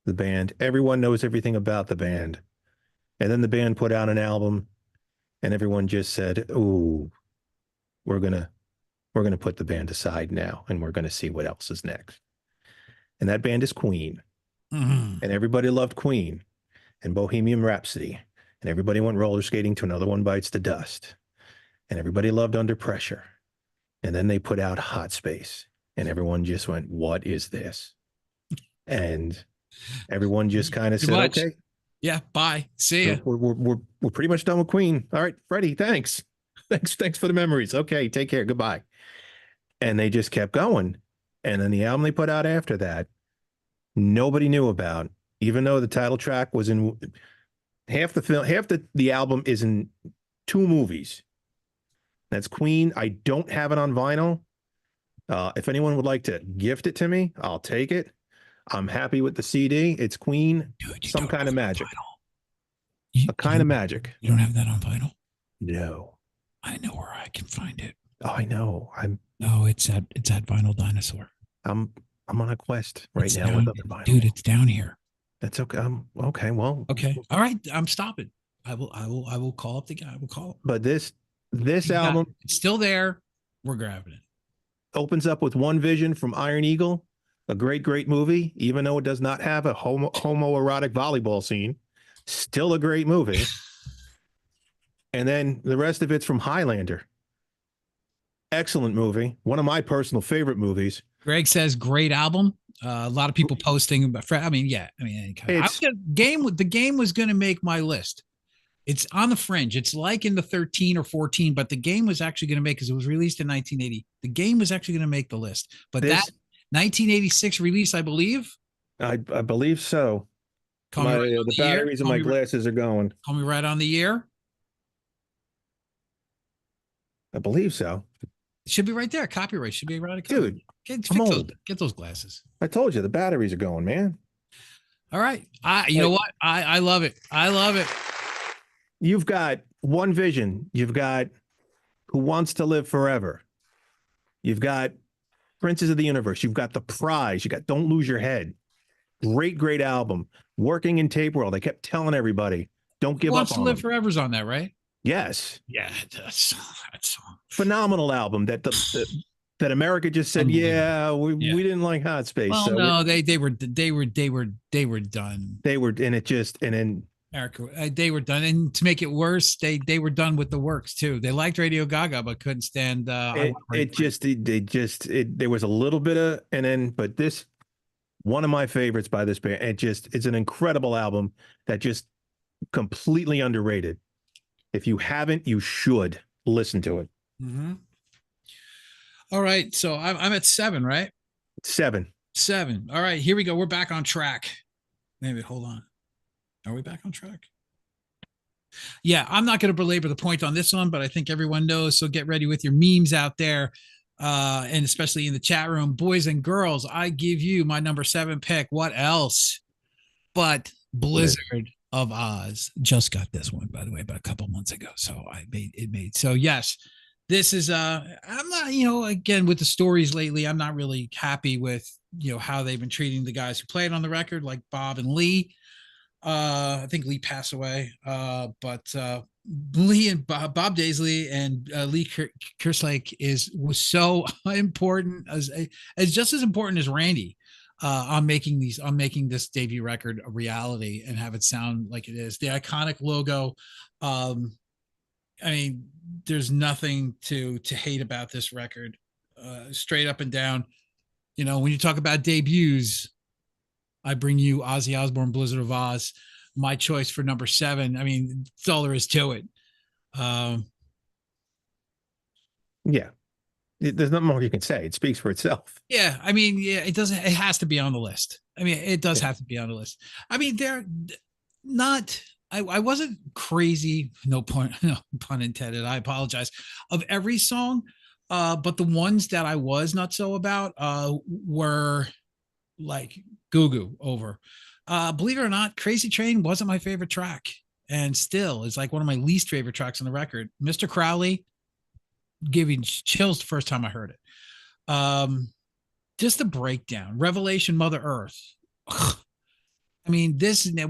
the band. Everyone knows everything about the band. And then the band put out an album and everyone just said, "Ooh, we're going to put the band aside now and we're going to see what else is next." And that band is Queen. Mm-hmm. And everybody loved Queen and Bohemian Rhapsody. And everybody went roller skating to Another One Bites the Dust. And everybody loved Under Pressure. And then they put out Hot Space. And everyone just went, "What is this?" And everyone just kind of said, "Okay. Yeah, bye. See ya." We're pretty much done with Queen. All right, Freddie, thanks. Thanks for the memories. Okay, take care. Goodbye. And they just kept going. And then the album they put out after that, nobody knew about, even though the title track was in half the film, half the album is in 2 movies. That's Queen. I don't have it on vinyl. If anyone would like to gift it to me, I'll take it. I'm happy with the CD. It's Queen. Dude, some kind of magic. A kind of magic. You don't have that on vinyl? No. I know where I can find it. Oh, I know. No, it's at Vinyl Dinosaur. I'm on a quest right now with other vinyl. Dude, it's down here. That's okay. Okay. Well. Okay. All right. I'm stopping. I will call up the guy. I will call him. But this album, it's still there. We're grabbing it. Opens up with One Vision from Iron Eagle, a great movie, even though it does not have a homoerotic volleyball scene. Still a great movie. And then the rest of it's from Highlander. Excellent movie. One of my personal favorite movies. Greg says great album. A lot of people posting about. The game was going to make my list. It's on the fringe. It's like in the 13 or 14, but the game was actually going to make, because it was released in 1980. The game was actually going to make the list, but that 1986 release, I believe. I believe so. The batteries in my glasses are going. Call me right on the year. I believe so. It should be right there. Copyright should be right. Dude, get those glasses. I told you the batteries are going, man. All right. You know what? I love it. I love it. You've got One Vision. You've got Who Wants to Live Forever. You've got Princes of the Universe. You've got The Prize. You got Don't Lose Your Head. Great album. Working in Tape World. I kept telling everybody, don't give up on Wants to Live Forever's on that, right? Yes. Yeah, that's phenomenal album that America just said, we didn't like Hot Space. Well, so no, they were done. They were, they were done. And to make it worse, they were done with the works too. They liked Radio Gaga, but couldn't stand. There was a little bit of, but this, one of my favorites by this band. It's an incredible album that just completely underrated. If you haven't, you should listen to it. Mm-hmm. All right. So I'm at 7, right? 7. All right. Here we go. We're back on track. Maybe hold on. Are we back on track? Yeah, I'm not going to belabor the point on this one, but I think everyone knows. So get ready with your memes out there. And especially in the chat room, boys and girls, I give you my number 7 pick. What else but Blizzard Oz. Just got this one, by the way, about a couple months ago. So so yes, this is I'm not, again, with the stories lately, I'm not really happy with how they've been treating the guys who played on the record, like Bob and Lee. I think Lee passed away, but Lee and Bob Daisley and Lee Kerslake was so important, as just as important as Randy, on making this debut record a reality and have it sound like it is. The iconic logo. I mean, there's nothing to hate about this record, straight up and down. When you talk about debuts, I bring you Ozzy Osbourne, Blizzard of Oz, my choice for number 7. I mean, that's all there is to it. Yeah. There's nothing more you can say. It speaks for itself. Yeah. I mean, yeah, it has to be on the list. I mean, it does have to be on the list. I mean, they're not, I wasn't crazy, no pun intended. I apologize, of every song. But the ones that I was not so about, were like Goo Goo over. Believe it or not, Crazy Train wasn't my favorite track, and still is like one of my least favorite tracks on the record. Mr. Crowley gave me chills the first time I heard it. Just the breakdown, Revelation, Mother Earth. I mean,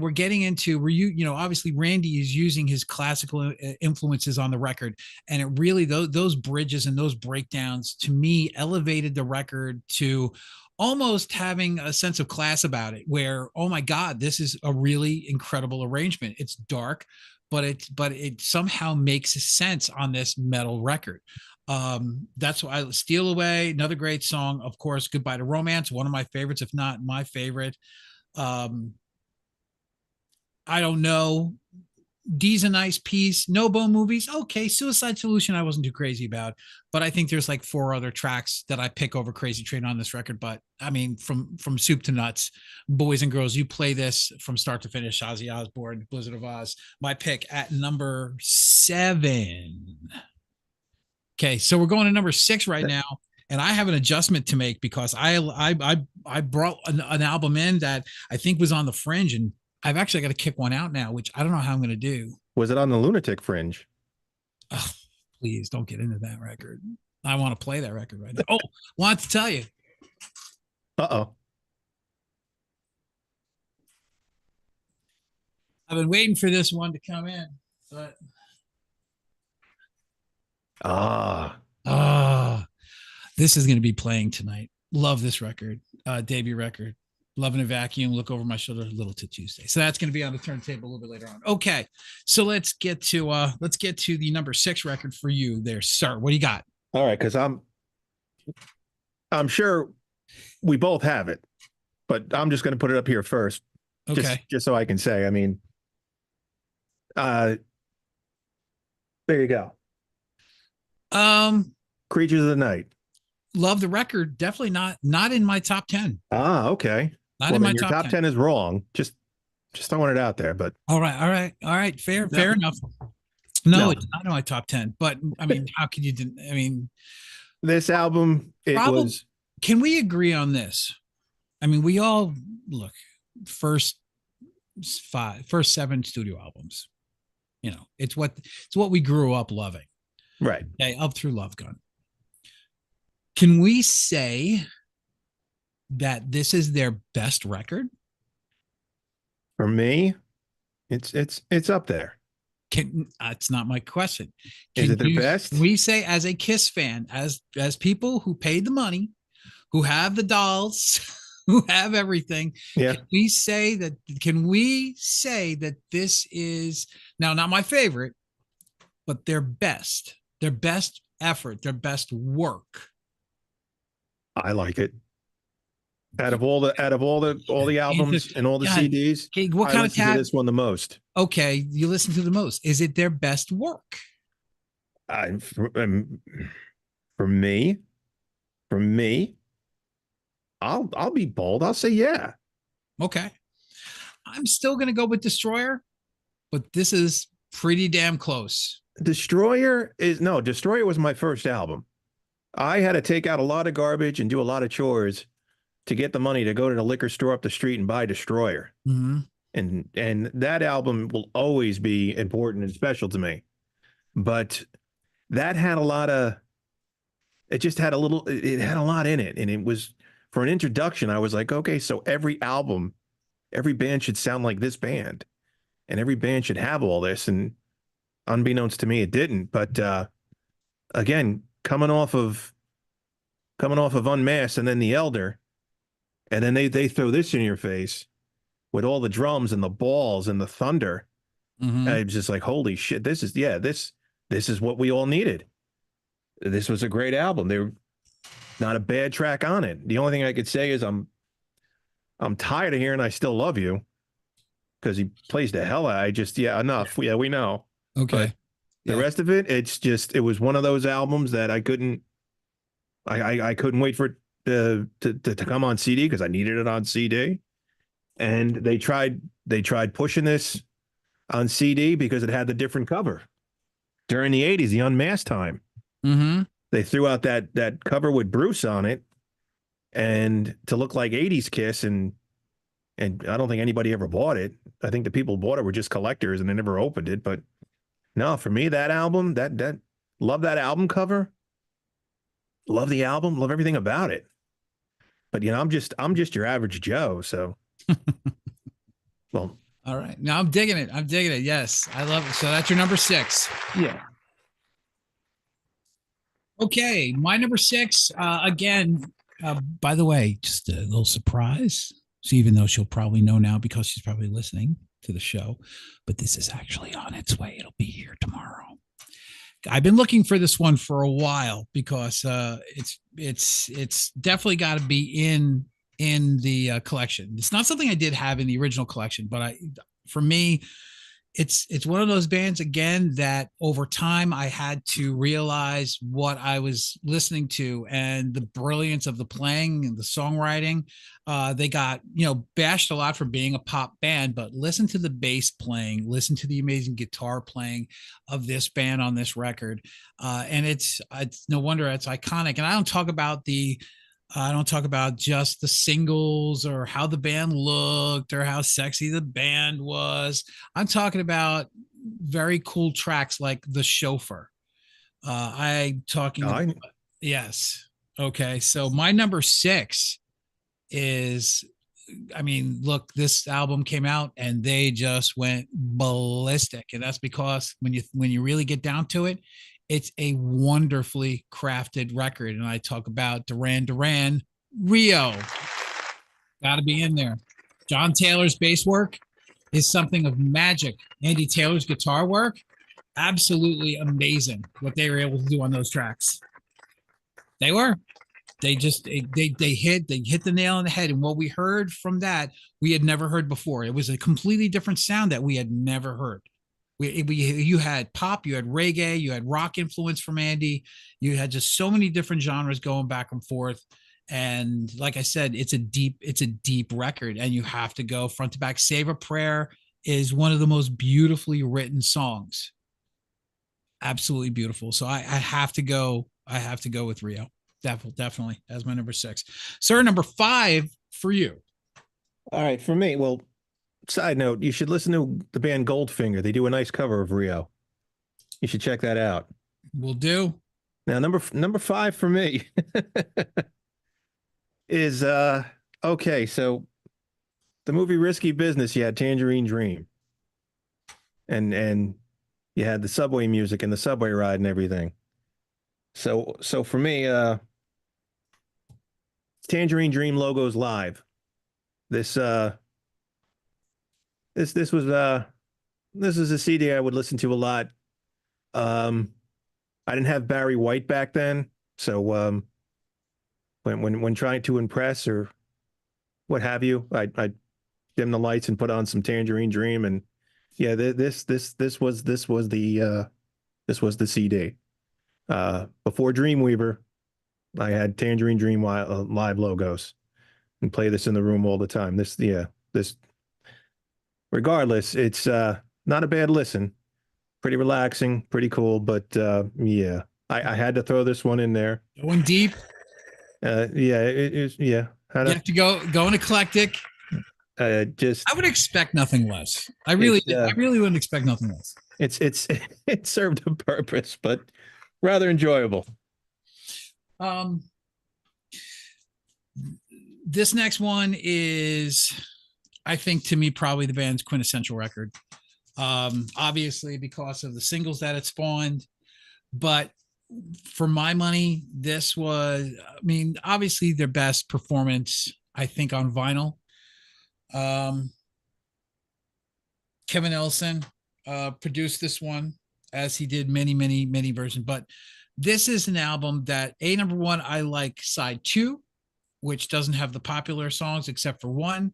we're getting into where obviously Randy is using his classical influences on the record, and it really, those bridges and those breakdowns to me elevated the record to almost having a sense of class about it, where, oh my God, this is a really incredible arrangement. It's dark, but it somehow makes sense on this metal record. That's why Steal Away, another great song, of course. Goodbye to Romance, one of my favorites, if not my favorite. I don't know. D's a nice piece. No Bone Movies. Okay. Suicide Solution I wasn't too crazy about, but I think there's like 4 other tracks that I pick over Crazy Train on this record. But I mean, from soup to nuts, boys and girls, you play this from start to finish. Ozzy Osbourne, Blizzard of Oz, my pick at number 7. Okay. So we're going to number 6 right now. And I have an adjustment to make because I brought an album in that I think was on the fringe, and I've actually got to kick one out now, which I don't know how I'm going to do. Was it on the Lunatic Fringe? Oh, please don't get into that record. I want to play that record right now. Oh, want to tell you. Uh-oh. I've been waiting for this one to come in, but. This is going to be playing tonight. Love this record, debut record. Love in a Vacuum, Look Over My Shoulder, Little to Tuesday. So that's going to be on the turntable a little bit later on. Okay, so let's get to the number 6 record for you there, sir. What do you got? All right, because I'm sure we both have it, but I'm just going to put it up here first. Okay, just so I can say. I mean, there you go. Creatures of the Night. Love the record. Definitely not in my top 10. Okay. Not in my top 10 is wrong. Just throwing it out there, but all right. Fair enough. No, it's not in my top 10, but I mean, how could you I mean, this album, can we agree on this? I mean, we all look, first 7 studio albums, it's what we grew up loving. Right. Okay, up through Love Gun. Can we say that this is their best record? For me, it's up there. That's not my question. Is it the best? We say, as a Kiss fan, as people who paid the money, who have the dolls, who have everything. Yeah. Can we say that this is now not my favorite, but their best effort, their best work? I like it. Out of all the albums and all the CDs, okay, what kind of this one the most? Okay, you listen to the most. Is it their best work? For me, I'll be bold. I'll say yeah. Okay, I'm still gonna go with Destroyer, but this is pretty damn close. Destroyer was my first album. I had to take out a lot of garbage and do a lot of chores to get the money to go to the liquor store up the street and buy Destroyer. Mm-hmm. and that album will always be important and special to me. But that had a lot of, it just had a little, it had a lot in it. And it was, for an introduction, I was like, okay, so every album, every band should sound like this band, and every band should have all this. And unbeknownst to me, it didn't. But again, coming off of Unmasked and then The Elder, and then they throw this in your face with all the drums and the balls and the thunder. Mm-hmm. I was just like, holy shit, this is what we all needed. This was a great album. There not a bad track on it. The only thing I could say is I'm tired of hearing I Still Love You, because he plays the hell out. Enough. Yeah, we know. Okay. But the rest of it, it was one of those albums that I couldn't wait for it to come on CD, because I needed it on CD. And they tried pushing this on CD because it had the different cover. During the 80s, the Unmasked time. Mm-hmm. They threw out that cover with Bruce on it, and to look like 80s Kiss, and I don't think anybody ever bought it. I think the people who bought it were just collectors and they never opened it. But no, for me, that album, that love that album cover. Love the album, love everything about it. But I'm just your average Joe, so well. All right. Now I'm digging it. Yes. I love it. So that's your number 6. Yeah. Okay. My number 6, again, by the way, just a little surprise. So even though she'll probably know now because she's probably listening to the show, but this is actually on its way. It'll be here tomorrow. I've been looking for this one for a while because it's definitely got to be in the collection. It's not something I did have in the original collection, but for me, it's one of those bands again that over time I had to realize what I was listening to and the brilliance of the playing and the songwriting. They got, bashed a lot for being a pop band, but listen to the bass playing, listen to the amazing guitar playing of this band on this record. And it's no wonder it's iconic. And I don't talk about just the singles or how the band looked or how sexy the band was. I'm talking about very cool tracks like The Chauffeur. Yes. Okay. So my number 6 is, look, this album came out and they just went ballistic. And that's because when you really get down to it, it's a wonderfully crafted record. And I talk about Duran Duran, Rio. Got to be in there. John Taylor's bass work is something of magic. Andy Taylor's guitar work, absolutely amazing what they were able to do on those tracks. They hit the nail on the head. And what we heard from that, we had never heard before. It was a completely different sound that we had never heard. You had pop, you had reggae, you had rock influence from Andy. You had just so many different genres going back and forth. And like I said, it's a deep record, and you have to go front to back. Save a Prayer is one of the most beautifully written songs. Absolutely beautiful. So I have to go with Rio. Definitely as my number 6. Sir, number 5 for you. All right, for me, well, side note, you should listen to the band Goldfinger. They do a nice cover of Rio. You should check that out. Will do. Now, number 5 for me is okay. So the movie Risky Business, you had Tangerine Dream, and you had the subway music and the subway ride and everything. So for me, Tangerine Dream logos live. This was a CD I would listen to a lot. I didn't have Barry White back then, so when trying to impress or what have you, I dim the lights and put on some Tangerine Dream, and yeah, this was the CD. Before Dreamweaver, I had Tangerine Dream live logos and play this in the room all the time. This. Regardless, it's not a bad listen. Pretty relaxing, pretty cool, but yeah, I had to throw this one in there. Going deep. Yeah, it is. Yeah, you have to go eclectic. Just I would expect nothing less. I really wouldn't expect nothing less. it's it served a purpose, but rather enjoyable. This next one is, I think, to me, probably the band's quintessential record. Obviously because of the singles that it spawned, but for my money, this was, I mean, obviously their best performance, I think, on vinyl. Kevin Ellison produced this one, as he did many versions, but this is an album that, number one, I like side 2, which doesn't have the popular songs except for one,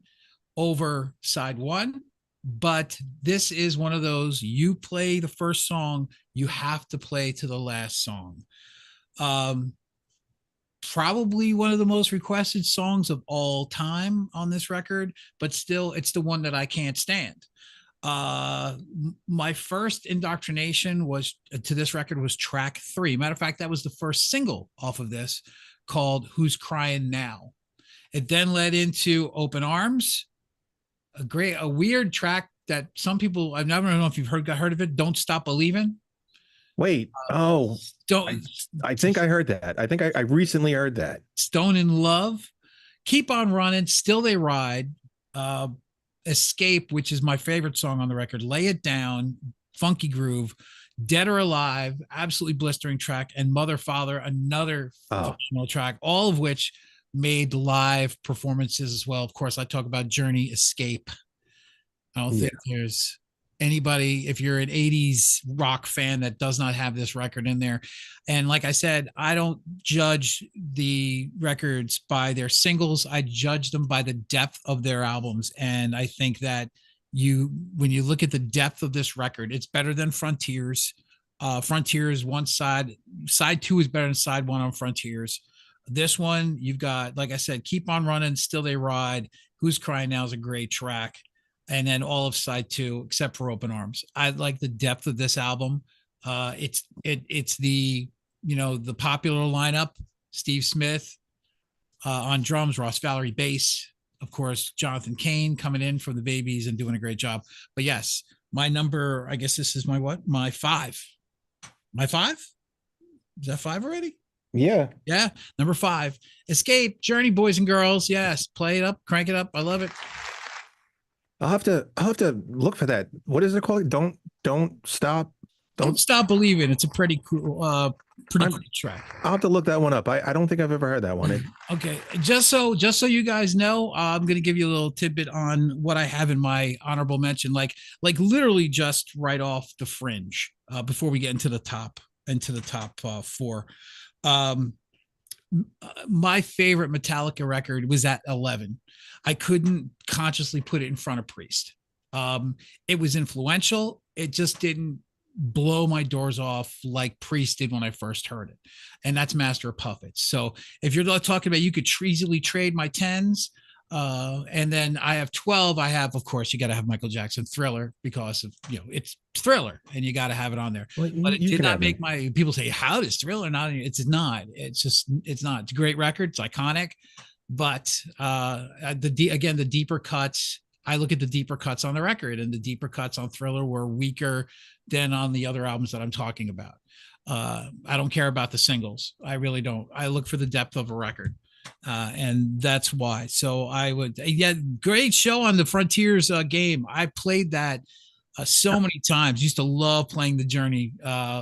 over side 1. But this is one of those, you play the first song, you have to play to the last song. Probably one of the most requested songs of all time on this record, but still, it's the one that I can't stand. My first indoctrination was to this record was track 3. Matter of fact, that was the first single off of this, called Who's Crying Now. It then led into Open Arms, a weird track that some people, I never know if you've heard of it, Don't Stop Believing. Wait, I think I heard that. I think I recently heard that. Stone in Love, Keep on Running, Still They Ride, Escape, which is my favorite song on the record, Lay It Down, Funky Groove, Dead or Alive, absolutely blistering track, and Mother Father, another phenomenal track, all of which made live performances as well. Of course, I talk about Journey, Escape. I don't think there's anybody, if you're an 80s rock fan, that does not have this record in there. And like I said, I don't judge the records by their singles. I judge them by the depth of their albums. And I think that when you look at the depth of this record, it's better than Frontiers. Frontiers, one side 2 is better than side 1 on Frontiers. This one, you've got, like I said, Keep on Running, Still They Ride, Who's Crying Now is a great track. And then all of side 2, except for Open Arms. I like the depth of this album. It's the, the popular lineup, Steve Smith on drums, Ross Valerie bass, of course, Jonathan Cain coming in from the Babies and doing a great job. But yes, my number, I guess this is my what? My 5. My 5? Is that 5 already? Yeah. Number 5, Escape, Journey, boys and girls. Yes. Play it up, crank it up. I love it. I'll have to look for that. What is it called? Don't stop believing. It's a pretty cool, cool track. I'll have to look that one up. I don't think I've ever heard that one. Okay, just so you guys know, I'm gonna give you a little tidbit on what I have in my honorable mention, like literally just right off the fringe. Before we get into the top 4. My favorite Metallica record was at 11. I couldn't consciously put it in front of Priest. It was influential. It just didn't blow my doors off like Priest did when I first heard it. And that's Master of Puppets. So if you're talking about, you could easily trade my 10s. And then I have 12. I have, of course, you got to have Michael Jackson Thriller, because of, it's Thriller and you got to have it on there. Well, but it did not make my people say, how does Thriller not? It's not. It's not. It's a great record. It's iconic. But the deeper cuts, I look at the deeper cuts on the record, and the deeper cuts on Thriller were weaker than on the other albums that I'm talking about. I don't care about the singles. I really don't. I look for the depth of a record. And that's why. So I would, great show on the Frontiers game. I played that so many times. Used to love playing the Journey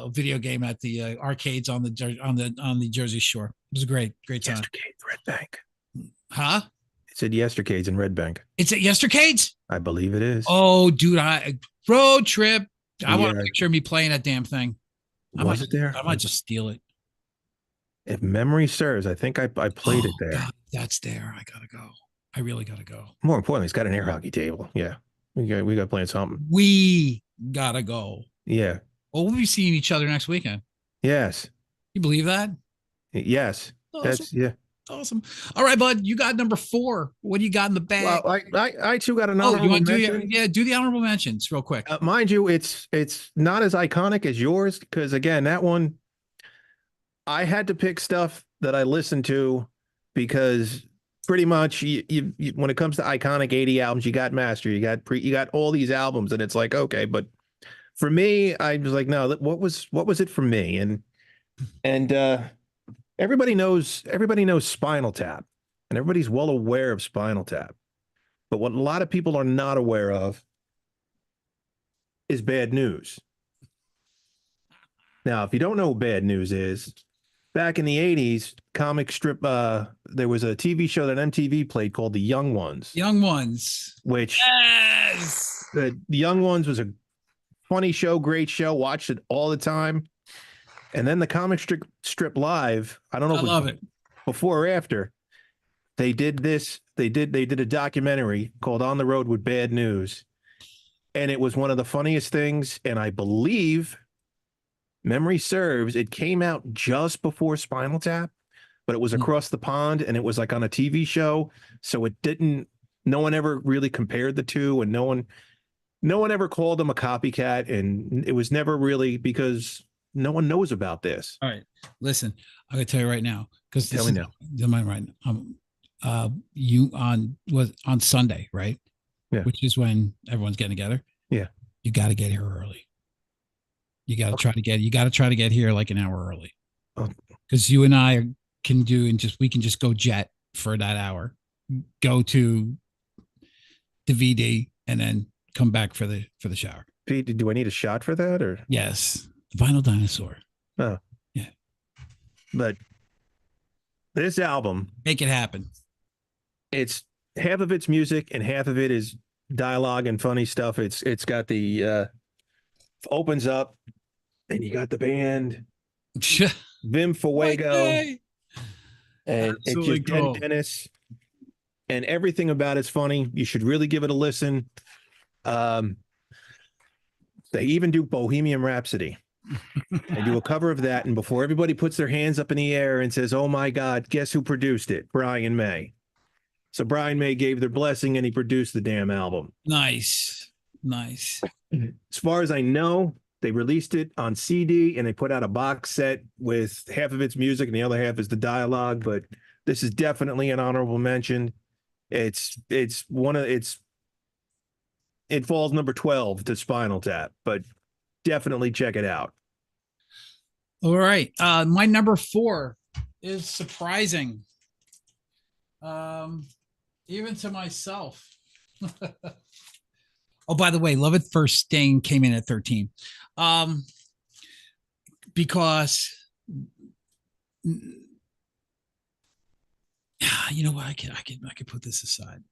video game at the arcades on the Jersey Shore. It was a great time. Yestercades, Red Bank. Huh? It said Yestercades in Red Bank. It's at Yestercades? I believe it is. Oh, dude, road trip. I want to picture me playing that damn thing. Was it there? I might just steal it. If memory serves, I think I played it there. God, that's there. I gotta go. I really gotta go. More importantly, it's got an air hockey table. Yeah, we got playing something. We gotta go. Yeah. Well, we'll be seeing each other next weekend. Yes. You believe that? Yes. Awesome. Awesome. All right, bud. You got number 4. What do you got in the bag? Well, I too got an honorable mention. Do the honorable mentions real quick. Mind you, it's not as iconic as yours, because again, that one, I had to pick stuff that I listened to because pretty much you when it comes to iconic 80 albums, you got Master, you got all these albums, and it's like, okay, but for me, I was like, no, what was it for me? And everybody knows Spinal Tap, and everybody's well aware of Spinal Tap. But what a lot of people are not aware of is Bad News. Now, if you don't know what Bad News is, back in the 80s, comic strip, there was a TV show that MTV played called The Young Ones. Young Ones. Which, yes! The Young Ones was a funny show, great show, watched it all the time. And then the comic strip live, I don't know if I love it. Before or after, they did a documentary called On the Road with Bad News. And it was one of the funniest things. And I believe, memory serves, it came out just before Spinal Tap, but it was across the pond and it was like on a TV show. So no one ever really compared the two, and no one ever called them a copycat. And it was never really, because no one knows about this. All right. Listen, I'm going to tell you right now, because tell me now. You on Sunday, right? Yeah. Which is when everyone's getting together. Yeah. You got to get here early. You got to try to get here like an hour early. Because you and I we can just go jet for that hour, go to the VD, and then come back for the shower. Pete, do I need a shot for that, or? Yes. Vinyl Dinosaur. Oh. Yeah. But this album, make it happen. It's half of it's music and half of it is dialogue and funny stuff. It's got the opens up and you got the band Vim Fuego and it's just cool. Dennis, and everything about it's funny. You should really give it a listen. They even do Bohemian Rhapsody. They do a cover of that, and before everybody puts their hands up in the air and says, "Oh my God, guess who produced it?" Brian May. So Brian May gave their blessing and he produced the damn album. Nice. As far as I know, they released it on CD and they put out a box set with half of its music and the other half is the dialogue. But this is definitely an honorable mention. It falls number 12 to Spinal Tap, but definitely check it out. All right. My number 4 is surprising. Even to myself. Oh, by the way, Love at First Sting came in at 13. Because you know what, I could put this aside.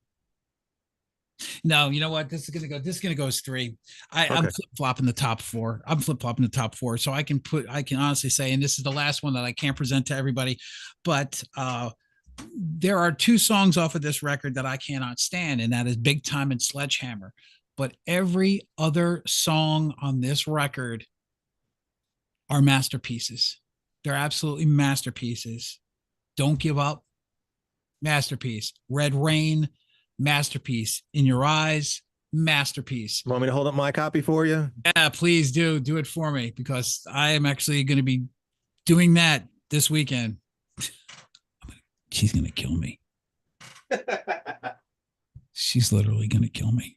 No, you know what? This is gonna go as 3. I'm flip-flopping the top 4. So I can honestly say, and this is the last one that I can't present to everybody, but there are 2 songs off of this record that I cannot stand, and that is Big Time and Sledgehammer. But every other song on this record are masterpieces. They're absolutely masterpieces. Don't Give Up, masterpiece. Red Rain, masterpiece. In Your Eyes, masterpiece. Want me to hold up my copy for you? Yeah, please do it for me, because I am actually going to be doing that this weekend. She's going to kill me. She's literally going to kill me.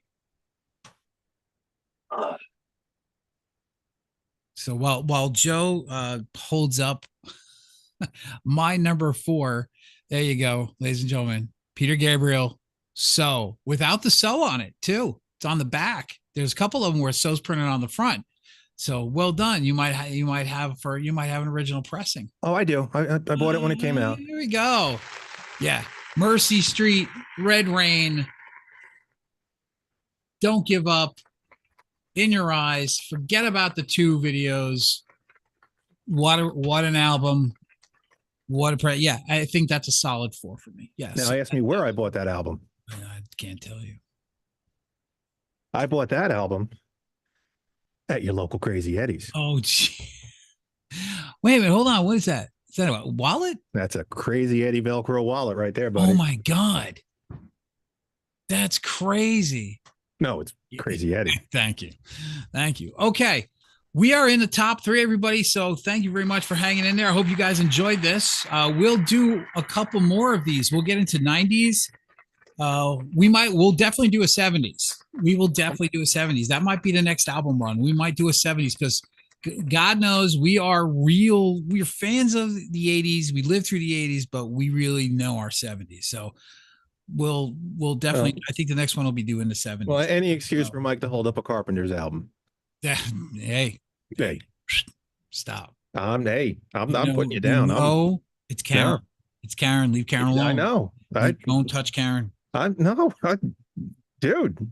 So while Joe holds up my number 4, there you go, ladies and gentlemen, Peter Gabriel, So, without the So on it too. It's on the back. There's a couple of them where So's printed on the front. So well done. You might have an original pressing. Oh, I do. I bought it when it came out. Here we go. Yeah. Mercy Street, Red Rain, Don't Give Up, In Your Eyes. Forget about the 2 videos. What an album. Yeah, I think that's a solid 4 for me. Yes. Now ask me where I bought that album. I can't tell you. I bought that album at your local Crazy Eddie's. Oh, gee. Wait a minute. Hold on. What is that? Is that a wallet? That's a Crazy Eddie Velcro wallet right there, buddy. Oh, my God. That's crazy. No, it's Crazy Eddie. Thank you. Okay. We are in the top 3, everybody. So thank you very much for hanging in there. I hope you guys enjoyed this. We'll do a couple more of these. We'll get into 90s. We'll definitely do a 70s. We will definitely do a 70s. That might be the next album run. We might do a 70s because God knows we're fans of the 80s. We lived through the 80s, but we really know our 70s. So we'll definitely, I think the next one will be doing the 70s. Well, any excuse for Mike to hold up a Carpenters album. Hey, stop. I'm putting you down. No, it's Karen. No. It's Karen. Leave Karen alone. I know. Don't touch Karen. Dude,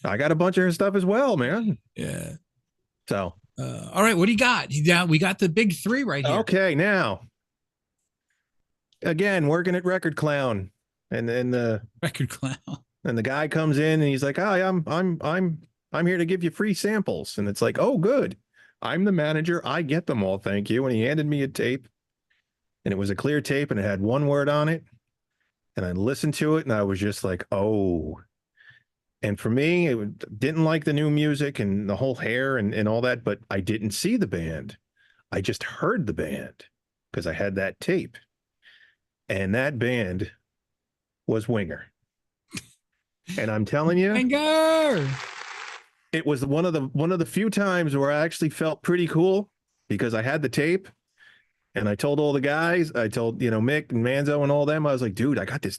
I got a bunch of her stuff as well, man. Yeah. So, all right, what do you got? We got the big 3 right here. Okay, now, again, working at Record Clown, and then the Record Clown, and the guy comes in and he's like, "Hi, I'm here to give you free samples," and it's like, "Oh, good, I'm the manager. I get them all, thank you." And he handed me a tape, and it was a clear tape, and it had one word on it, and I listened to it, and I was just like, "Oh." And for me, didn't like the new music and the whole hair and all that, but I didn't see the band. I just heard the band because I had that tape. And that band was Winger. And I'm telling you, Winger! It was one of the few times where I actually felt pretty cool because I had the tape. And I told all the guys, I told, Mick and Manzo and all them, I was like, dude, I got this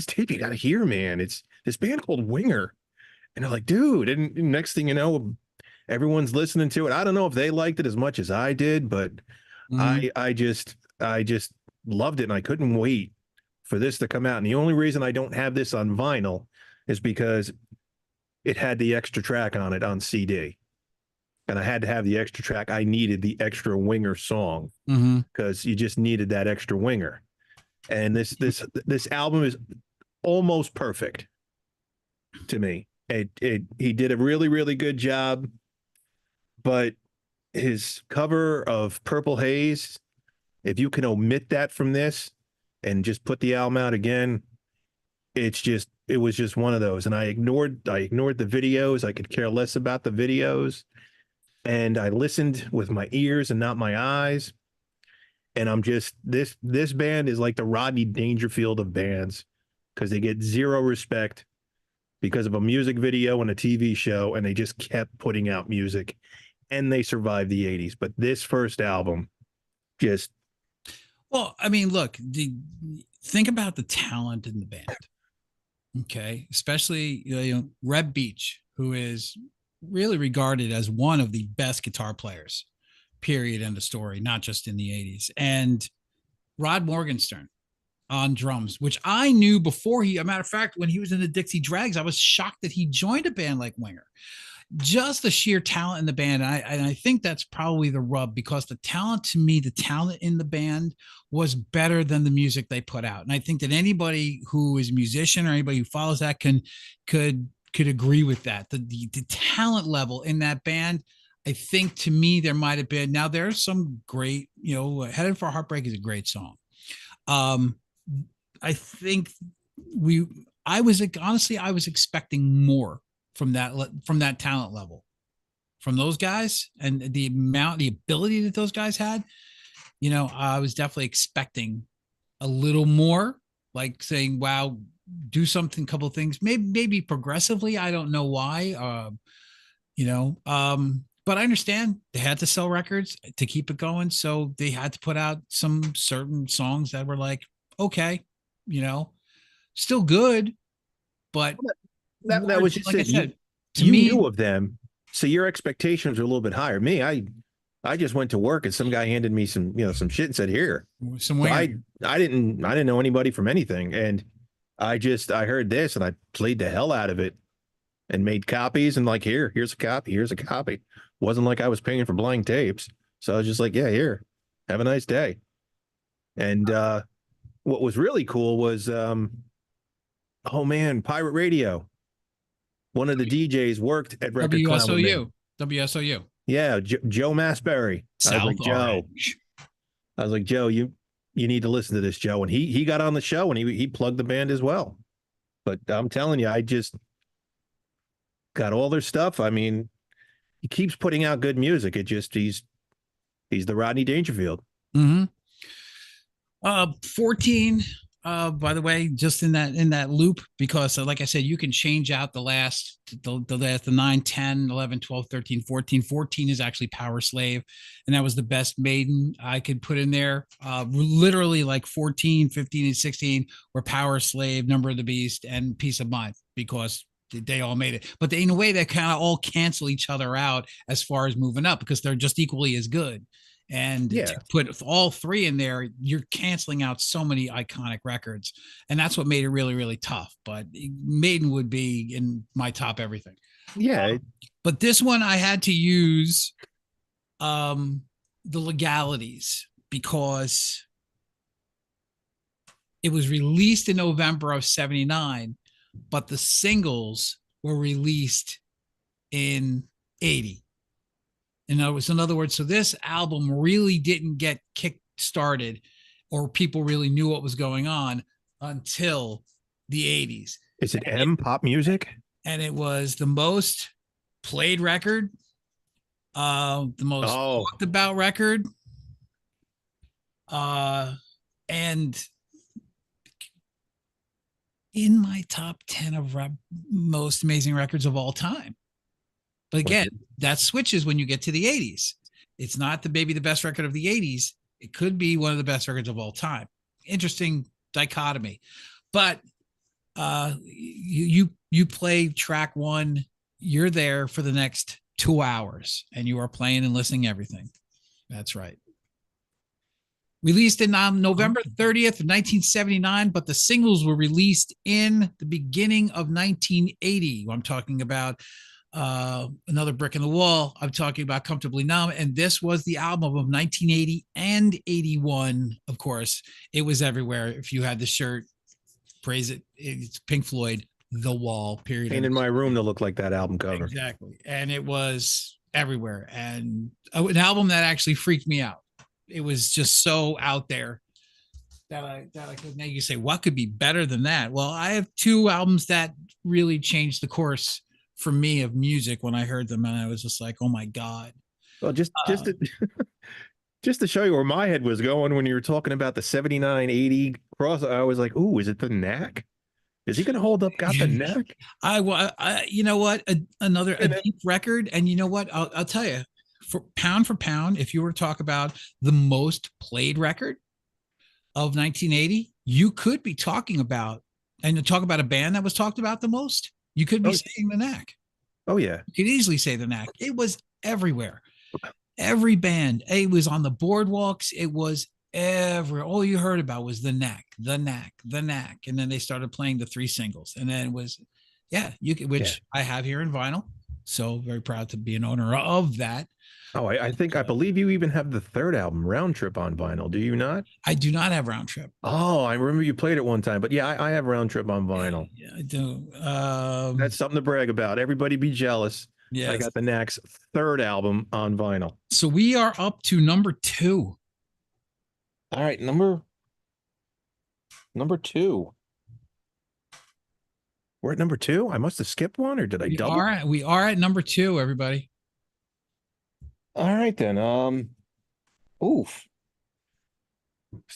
tape you got to hear, man. It's this band called Winger. And they're like, dude. And next thing you know, everyone's listening to it. I don't know if they liked it as much as I did, but I just loved it. And I couldn't wait for this to come out. And the only reason I don't have this on vinyl is because it had the extra track on it on CD. And I had to have the extra track. I needed the extra Winger song because you just needed that extra Winger. And this album is almost perfect to me. He did a really, really good job, but his cover of Purple Haze, if you can omit that from this and just put the album out again, it was just one of those. And I ignored the videos. I could care less about the videos. And I listened with my ears and not my eyes. And I'm just, this band is like the Rodney Dangerfield of bands because they get zero respect because of a music video and a TV show, and they just kept putting out music, and they survived the 80s. But this first album just... Well, I mean, look, think about the talent in the band, okay? Especially, Reb Beach, who is really regarded as one of the best guitar players, period, end of story, not just in the 80s. And Rod Morgenstern on drums, which I knew before a matter of fact, when he was in the Dixie Dregs, I was shocked that he joined a band like Winger. Just the sheer talent in the band. And I think that's probably the rub, because the talent in the band was better than the music they put out. And I think that anybody who is a musician or anybody who follows that could agree with that. The talent level in that band, I think, to me, there might have been. Now there's some great, Headed for Heartbreak is a great song. I think I was expecting more from that talent level, from those guys, and the ability that those guys had. I was definitely expecting a little more, like saying, wow, do something, couple of things, maybe progressively. I don't know why, but I understand they had to sell records to keep it going. So they had to put out some certain songs that were like, okay, still good, but that was just, like I said, to me, you knew of them, so your expectations are a little bit higher. Me, I just went to work and some guy handed me some shit and said, here. So I didn't know anybody from anything, and I heard this and I played the hell out of it and made copies and like, here's a copy. Wasn't like I was paying for blank tapes, so I was just like, yeah, here, have a nice day. And what was really cool was, oh man, Pirate Radio. One of the DJs worked at Record WSOU. Yeah, Joe Masberry. I was like, Joe, you need to listen to this, Joe. And he got on the show and he plugged the band as well. But I'm telling you, I just got all their stuff. I mean, he keeps putting out good music. He's the Rodney Dangerfield. Mm-hmm. 14, by the way, just in that loop, because like I said, you can change out the 9, 10, 11, 12, 13, 14. 14 is actually Power Slave. And that was the best Maiden I could put in there. Literally like 14, 15, and 16 were Power Slave, Number of the Beast, and Peace of Mind, because they all made it. But in a way, they kind of all cancel each other out as far as moving up, because they're just equally as good. And to put all three in there, you're canceling out so many iconic records. And that's what made it really, really tough. But Maiden would be in my top everything. Yeah. But this one, I had to use the legalities, because it was released in November of 79, but the singles were released in 80. In other words, so this album really didn't get kick started, or people really knew what was going on, until the 80s. Is it pop music? And it was the most played record, the most talked about record, and in my top 10 of most amazing records of all time. But again, that switches when you get to the 80s. It's not maybe the best record of the 80s. It could be one of the best records of all time. Interesting dichotomy. But you play track one, you're there for the next 2 hours, and you are playing and listening to everything. That's right. Released in November 30th of 1979, but the singles were released in the beginning of 1980. I'm talking about Another Brick in the Wall. I'm talking about Comfortably Numb. And this was the album of 1980 and 81. Of course, it was everywhere. If you had the shirt, praise it. It's Pink Floyd, The Wall, period. And in my room to look like that album cover. Exactly. And it was everywhere. And an album that actually freaked me out. It was just so out there that I could. Now you say, what could be better than that? Well, I have two albums that really changed the course for me of music when I heard them, and I was just like, oh my God. Well, just to show you where my head was going when you were talking about the 79-80 cross, I was like, ooh, is it the Knack? Is he going to hold up Got the Knack? I you know what, another deep record. And you know what, I'll tell you, for pound, if you were to talk about the most played record of 1980, you could be talking about, and to talk about a band that was talked about the most, you could be saying the Knack. Oh yeah. You could easily say the Knack. It was everywhere. Every band. It was on the boardwalks. It was everywhere. All you heard about was the Knack, the Knack, the Knack. And then they started playing the three singles. And then it was, which I have here in vinyl. So very proud to be an owner of that. Oh, I believe you even have the third album, Round Trip, on vinyl. Do you not? I do not have Round Trip. Oh, I remember you played it one time, but yeah, I have Round Trip on vinyl. Yeah, I do. That's something to brag about. Everybody be jealous. Yeah, I got the Knack's third album on vinyl. So we are up to number 2. All right, number 2. We're at number 2. I must have skipped one, or did I double? We are at number 2, everybody. All right then. Oof.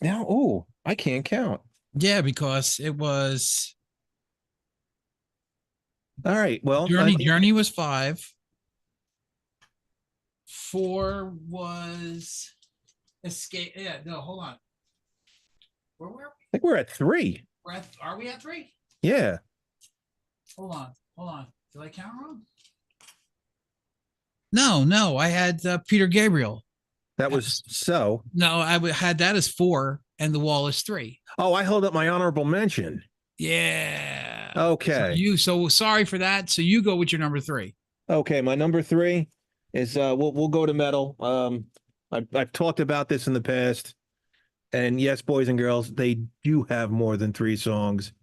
Now, I can't count. Yeah, because it was. All right. Well, Journey was 5. 4 was Escape. Yeah. No, hold on. Where were we? I think we're at 3. Are we at 3? Yeah. Hold on. Did I count wrong? No, I had Peter Gabriel. That was so. No, I had that as 4, and The Wall is 3. Oh, I held up my honorable mention. Yeah. Okay. So sorry for that. So you go with your number 3. Okay, my number 3 is we'll go to metal. I've talked about this in the past, and yes, boys and girls, they do have more than 3 songs,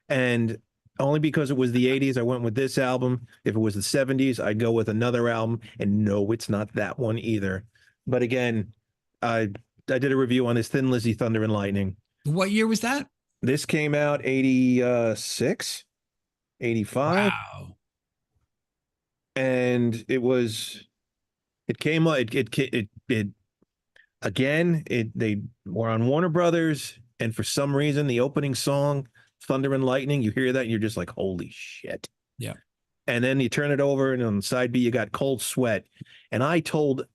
and only because it was the 80s, I went with this album. If it was the 70s, I'd go with another album. And no, it's not that one either. But again, I did a review on this Thin Lizzy, Thunder and Lightning. What year was that? This came out 86, 85. Wow. And it was It came up. They were on Warner Brothers, and for some reason, the opening song, "Thunder and Lightning," you hear that, and you're just like, "Holy shit!" Yeah. And then you turn it over, and on the side B, you got "Cold Sweat," and I told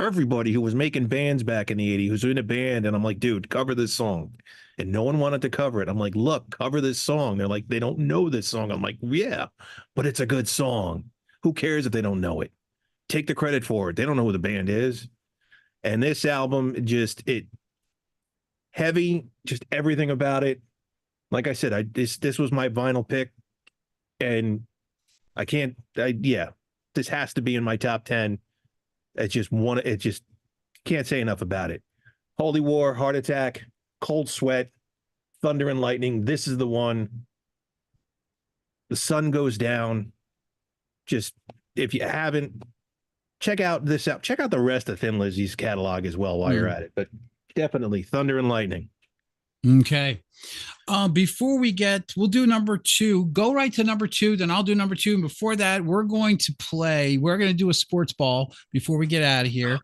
everybody who was making bands back in the '80s, who's in a band, and I'm like, "Dude, cover this song," and no one wanted to cover it. I'm like, "Look, cover this song." They're like, "They don't know this song." I'm like, "Yeah, but it's a good song. Who cares if they don't know it? Take the credit for it. They don't know who the band is." And this album, it heavy, just everything about it. Like I said, this was my vinyl pick, and this has to be in my top 10. It just can't say enough about it. Holy War, Heart Attack, Cold Sweat, Thunder and Lightning. This is the one. The Sun Goes Down. Just, if you haven't, check out this out. Check out the rest of Thin Lizzy's catalog as well while you're at it. But definitely Thunder and Lightning. Okay. Before we'll do number 2. Go right to number 2, then I'll do number 2. And before that, we're going to do a sports ball before we get out of here.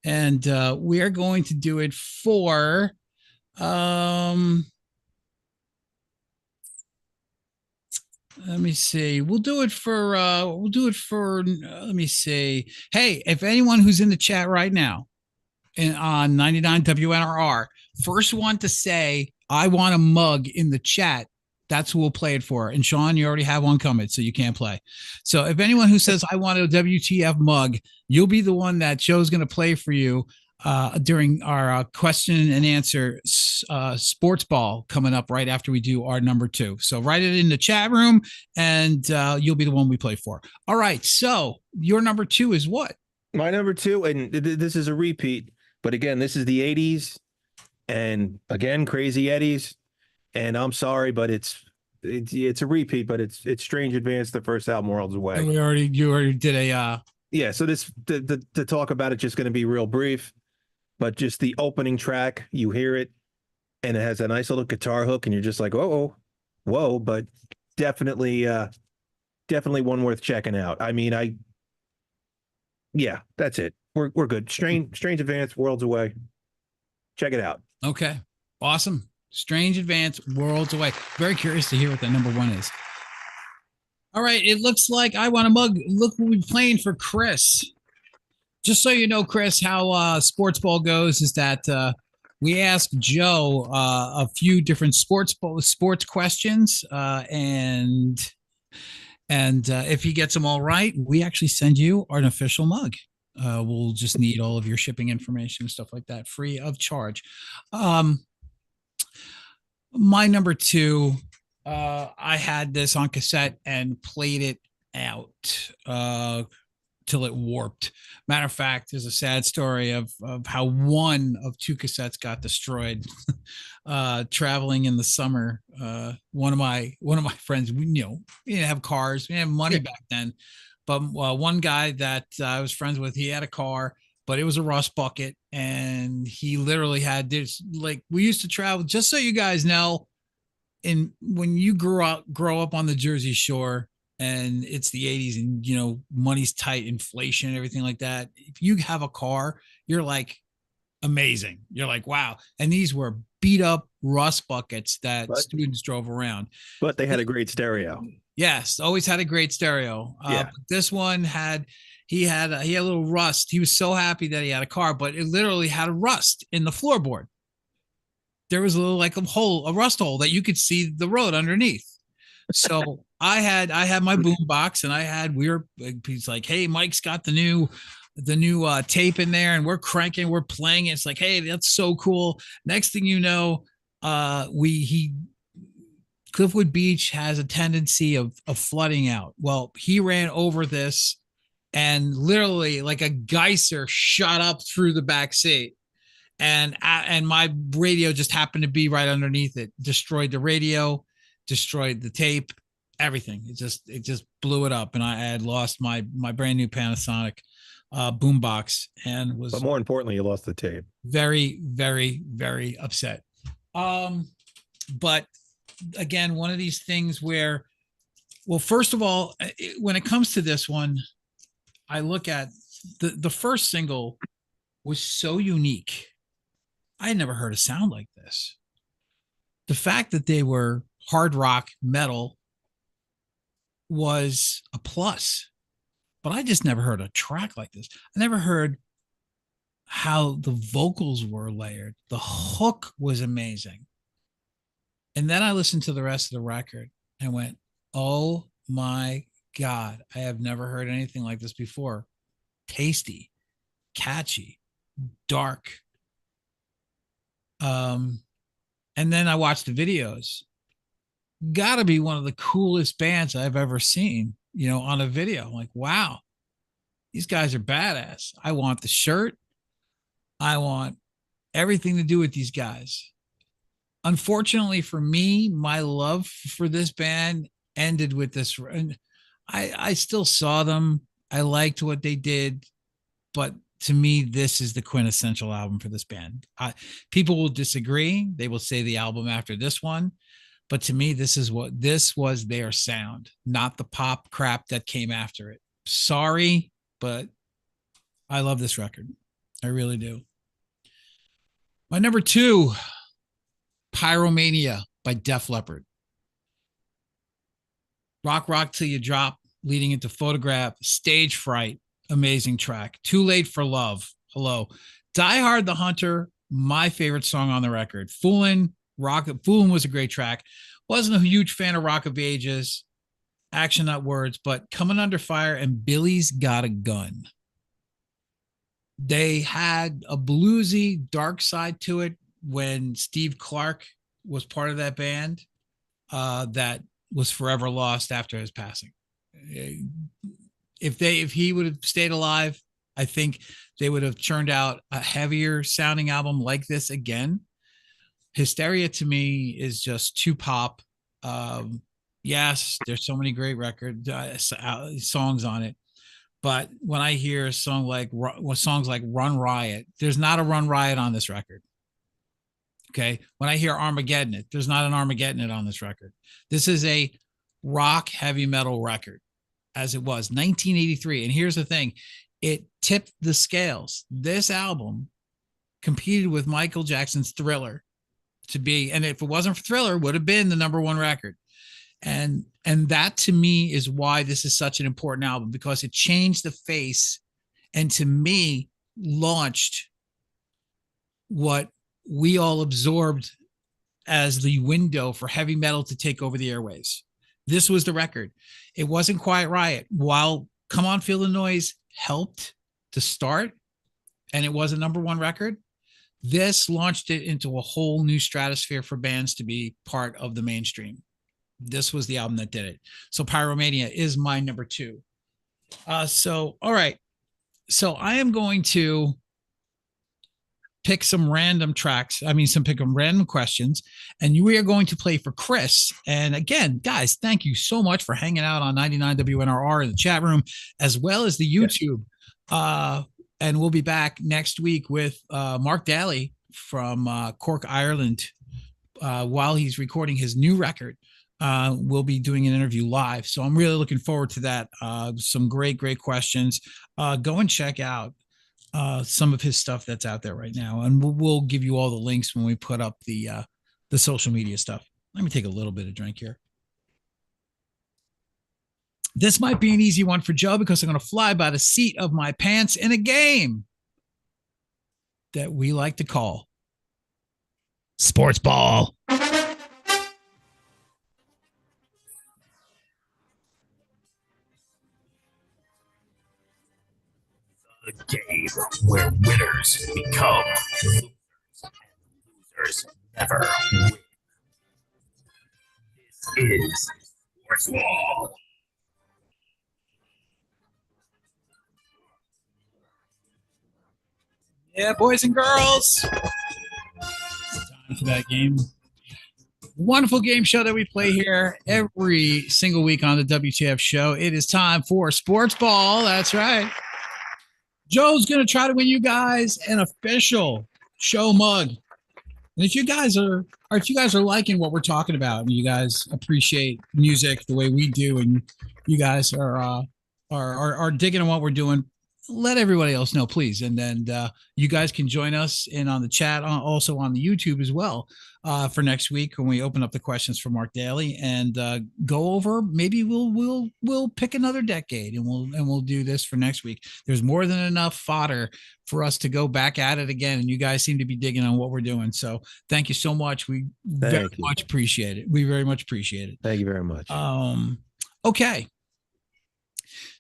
And we are going to do it for let me see. We'll do it for let me see. Hey, if anyone who's in the chat right now on 99 WNRR, first one to say I want a mug in the chat, that's who we'll play it for. And Sean, you already have one coming, so you can't play. So if anyone who says I want a WTF mug, you'll be the one that Joe's going to play for you during our question and answer sports ball coming up right after we do our number 2. So write it in the chat room, and you'll be the one we play for. All right. So your number 2 is what? My number 2, and this is a repeat, but again, this is the 80s, and again, Crazy Eddie's. And I'm sorry, but it's a repeat, but it's Strange Advance, the first album, Worlds Away. You already did a yeah. So this to talk about it just going to be real brief, but just the opening track, you hear it, and it has a nice little guitar hook, and you're just like, whoa, but definitely one worth checking out. I mean, that's it. We're good. Strange Advance, Worlds Away. Check it out. Okay, awesome. Strange Advance, Worlds Away. Very curious to hear what that number 1 is. All right, it looks like I Want a Mug. Look what we're playing for Chris. Just so you know, Chris, how sports ball goes is that we asked Joe a few different sports questions, and if he gets them all right, we actually send you an official mug. We'll just need all of your shipping information and stuff like that, free of charge. My number 2, I had this on cassette and played it out till it warped. Matter of fact, there's a sad story of how one of 2 cassettes got destroyed traveling in the summer. One of my friends, we didn't have cars, we didn't have money back then, but one guy that I was friends with, he had a car, but it was a rust bucket, and he literally had this, like, we used to travel, just so you guys know, and when you grow up on the Jersey Shore, and it's the 80s, and money's tight, inflation, everything like that, if you have a car, you're like amazing, you're like, wow. And these were beat up rust buckets that students drove around, but they had a great stereo. Yes, always had a great stereo. This one he had a little rust. He was so happy that he had a car, but it literally had a rust in the floorboard. There was a little, like, a rust hole that you could see the road underneath. So I had my boom box, and he's like, hey, Mike's got the new tape in there, and we're cranking, we're playing it. It's like, hey, that's so cool. Next thing you know, Cliffwood Beach has a tendency of flooding out. Well, he ran over this, and literally like a geyser shot up through the back seat, and my radio just happened to be right underneath it. Destroyed the radio, destroyed the tape, everything. It just blew it up, and I had lost my brand new Panasonic boombox, and was. But more importantly, you lost the tape. Very, very, very upset. But again, one of these things where, well, first of all, when it comes to this one, I look at the first single was so unique. I had never heard a sound like this. The fact that they were hard rock metal was a plus, but I just never heard a track like this. I never heard how the vocals were layered. The hook was amazing. And then I listened to the rest of the record and went, oh my God, I have never heard anything like this before. Tasty, catchy, dark. And then I watched the videos. Gotta be one of the coolest bands I've ever seen, on a video. I'm like, wow, these guys are badass. I want the shirt. I want everything to do with these guys. Unfortunately for me, my love for this band ended with this. I still saw them. I liked what they did, but to me, this is the quintessential album for this band. People will disagree. They will say the album after this one, but to me, this was their sound, not the pop crap that came after it. Sorry, but I love this record. I really do. My number 2, Pyromania by Def Leppard. Rock Till You Drop, leading into Photograph, Stage Fright, amazing track. Too Late for Love, hello. Die Hard the Hunter, my favorite song on the record. Foolin' was a great track. Wasn't a huge fan of Rock of Ages, Action Not Words, but Coming Under Fire and Billy's Got a Gun. They had a bluesy, dark side to it when Steve Clark was part of that band that was forever lost after his passing. If he would have stayed alive, I think they would have churned out a heavier sounding album like this again. Hysteria to me is just too pop. Yes, there's so many great songs on it. But when I hear songs like Run Riot, there's not a Run Riot on this record. Okay. When I hear Armageddon It, there's not an Armageddon It on this record. This is a rock heavy metal record as it was 1983. And here's the thing. It tipped the scales. This album competed with Michael Jackson's Thriller to be, and if it wasn't for Thriller, would have been the number 1 record. And that to me is why this is such an important album, because it changed the face and to me launched what we all absorbed as the window for heavy metal to take over the airways. This was the record. It wasn't Quiet Riot. While Come On Feel the Noise helped to start, and it was a number 1 record, this launched it into a whole new stratosphere for bands to be part of the mainstream. This was the album that did it. So Pyromania is my number 2. All right. So I am going to pick some random tracks. Pick some random questions, and we are going to play for Chris. And again, guys, thank you so much for hanging out on 99 WNRR in the chat room, as well as the YouTube. And we'll be back next week with Mark Daly from Cork, Ireland, while he's recording his new record. We'll be doing an interview live. So I'm really looking forward to that. Some great questions. Go and check out some of his stuff that's out there right now. And we'll give you all the links when we put up the social media stuff. Let me take a little bit of drink here. This might be an easy one for Joe because I'm going to fly by the seat of my pants in a game that we like to call Sports Ball. The game where winners become losers and losers never win. This is Sports Ball. Yeah, boys and girls. Time for that game. Wonderful game show that we play here every single week on the WTF show. It is time for Sports Ball. That's right. Joe's going to try to win you guys an official show mug. And if you guys are liking what we're talking about, and you guys appreciate music the way we do, and you guys are digging on what we're doing, let everybody else know, please. And then you guys can join us in on the chat, also on the YouTube as well, for next week when we open up the questions for Mark Daly and go over. Maybe we'll pick another decade and we'll do this for next week. There's more than enough fodder for us to go back at it again, and you guys seem to be digging on what we're doing. So thank you so much. We very much appreciate it. We very much appreciate it. Thank you very much. Okay.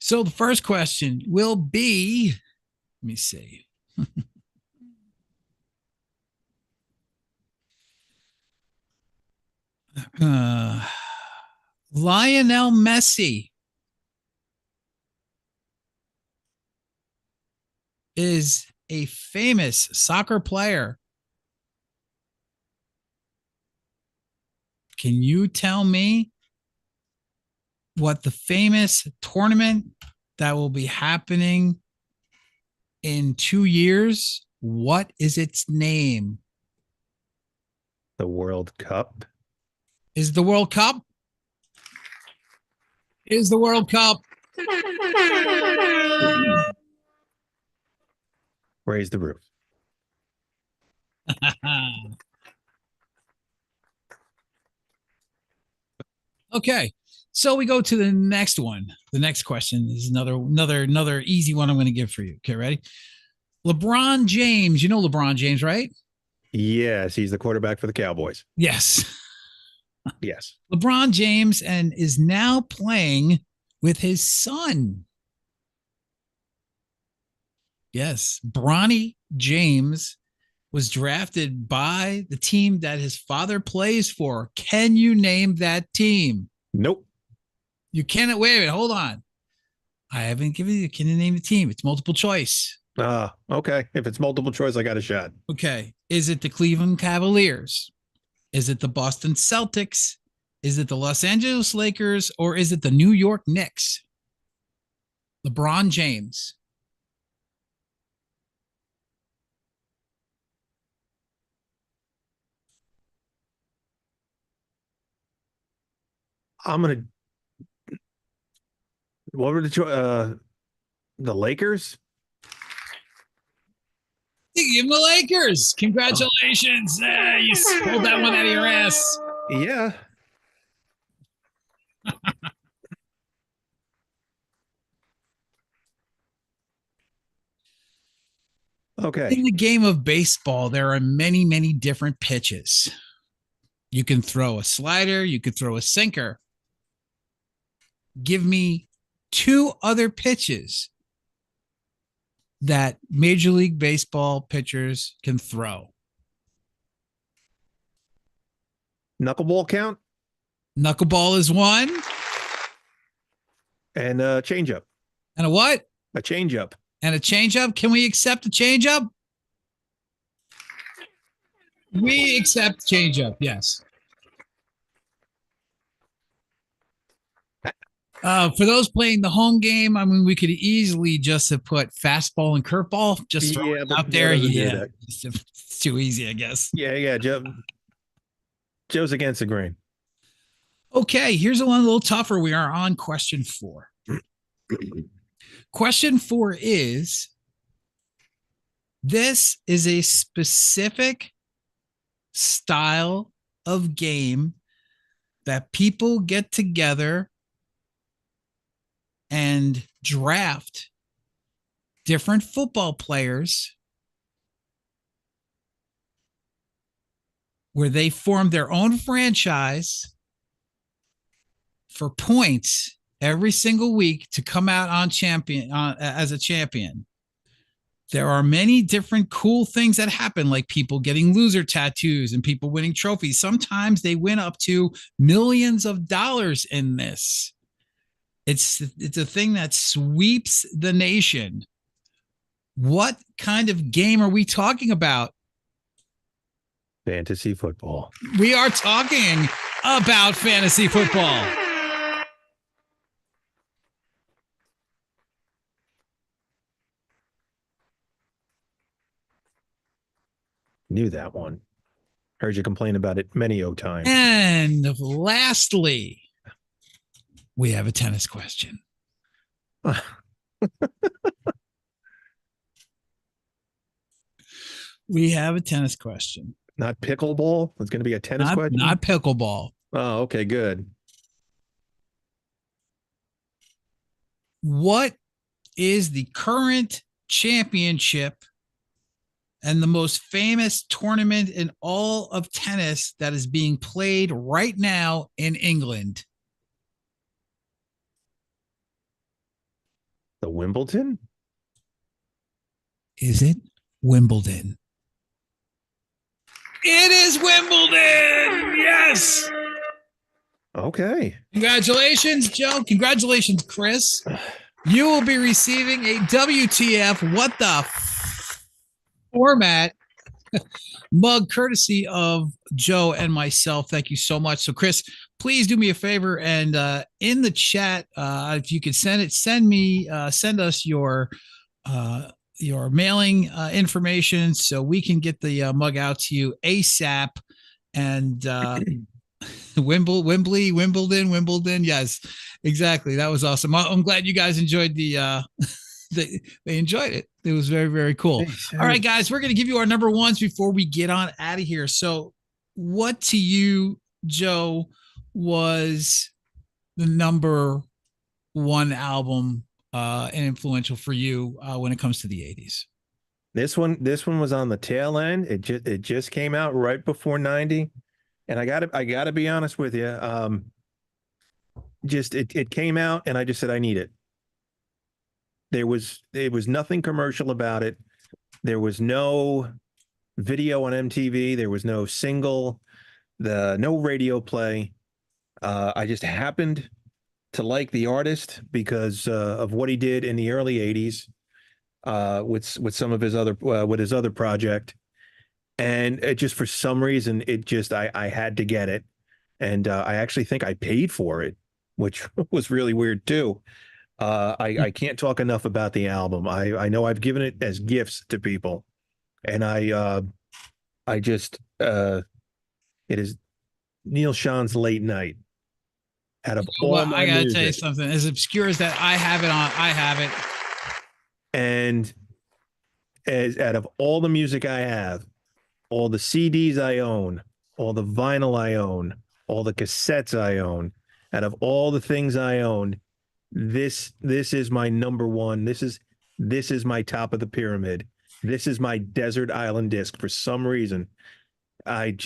So the first question will be, let me see. Lionel Messi is a famous soccer player. Can you tell me what the famous tournament that will be happening in 2 years? What is its name? The World Cup. Is the World Cup? Is the World Cup? Raise the roof. Okay. So we go to the next one. The next question is another easy one I'm going to give for you. Okay, ready? LeBron James. You know LeBron James, right? Yes, he's the quarterback for the Cowboys. Yes. Yes. LeBron James and is now playing with his son. Yes, Bronny James was drafted by the team that his father plays for. Can you name that team? Nope. You cannot. Wait a minute. Hold on. I haven't given you. Can you name the team? It's multiple choice. Okay. If it's multiple choice, I got a shot. Okay. Is it the Cleveland Cavaliers? Is it the Boston Celtics? Is it the Los Angeles Lakers? Or is it the New York Knicks? LeBron James. What were the Lakers? Give him the Lakers. Congratulations. You pulled that one out of your ass. Yeah. Okay. In the game of baseball, there are many, many different pitches. You can throw a slider. You could throw a sinker. Give me 2 other pitches that Major League Baseball pitchers can throw. Knuckleball count? Knuckleball is one. And a changeup. And a what? A changeup. And a changeup. Can we accept a changeup? We accept changeup, yes. For those playing the home game, I mean, we could easily just have put fastball and curveball, just throw it out there. Yeah, it's too easy, I guess. Yeah. Joe's against the grain. Okay, here's one a little tougher. We are on question 4. Question 4 is, this is a specific style of game that people get together and draft different football players where they form their own franchise for points every single week to come out on champion as a champion. There are many different cool things that happen, like people getting loser tattoos and people winning trophies. Sometimes they win up to millions of dollars in this. It's a thing that sweeps the nation. What kind of game are we talking about? Fantasy football. We are talking about fantasy football. Knew that one. Heard you complain about it many times. And lastly, we have a tennis question. We have a tennis question. Not pickleball. It's going to be a tennis question. Not pickleball. Oh, okay, good. What is the current championship and the most famous tournament in all of tennis that is being played right now in England? The Wimbledon? Is it Wimbledon? It is Wimbledon. Yes. Okay. Congratulations, Joe. Congratulations, Chris. You will be receiving a WTF What the Format mug courtesy of Joe and myself. Thank you so much. So, Chris, please do me a favor and in the chat, if you could send us your mailing information so we can get the mug out to you ASAP. And Wimbledon. Yes, exactly. That was awesome. I'm glad you guys enjoyed they enjoyed it. It was very, very cool. All right, guys, we're going to give you our number ones before we get on out of here. So what to you, Joe, was the number one album and influential for you when it comes to the 80s? This one was on the tail end. It just came out right before 90. And I gotta be honest with you. It came out and I just said, I need it. There was nothing commercial about it. There was no video on MTV. There was no single, no radio play. I just happened to like the artist because of what he did in the early 80s with some of his other project. And it just, for some reason, I had to get it. And I actually think I paid for it, which was really weird too. I can't talk enough about the album. I know I've given it as gifts to people, and it is Neil Sean's Late Night. Out of all my I gotta music, tell you something as obscure as that. I have it. And out of all the music I have, all the CDs I own, all the vinyl I own, all the cassettes I own, out of all the things I own, this is my number one. This is my top of the pyramid. This is my desert island disc. For some reason, on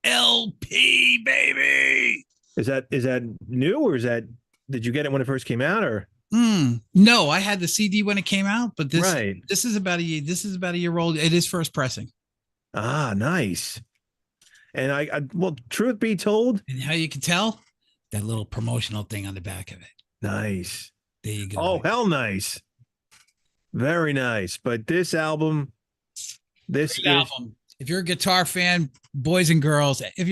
LP, baby. Is that new, or did you get it when it first came out, or? No, I had the CD when it came out, but this is about a year old. It is first pressing. Ah, nice. And well, truth be told, and how you can tell, that little promotional thing on the back of it. Nice. There you go. Oh, hell nice. Very nice. But this album, if you're a guitar fan, boys and girls, if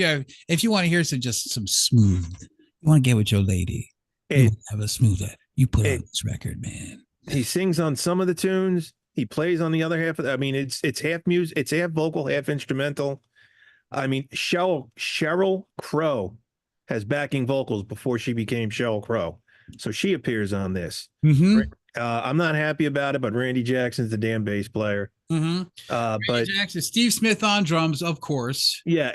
you want to hear some smooth, you want to get with your lady, you have a smoother. You put on this record, man. He sings on some of the tunes. He plays on the other half. I mean, it's half music, it's half vocal, half instrumental. I mean, Sheryl Crow has backing vocals before she became Sheryl Crow, so she appears on this. Mm-hmm. I'm not happy about it, but Randy Jackson's the damn bass player. Mm-hmm. But Jackson, Steve Smith on drums, of course. Yeah,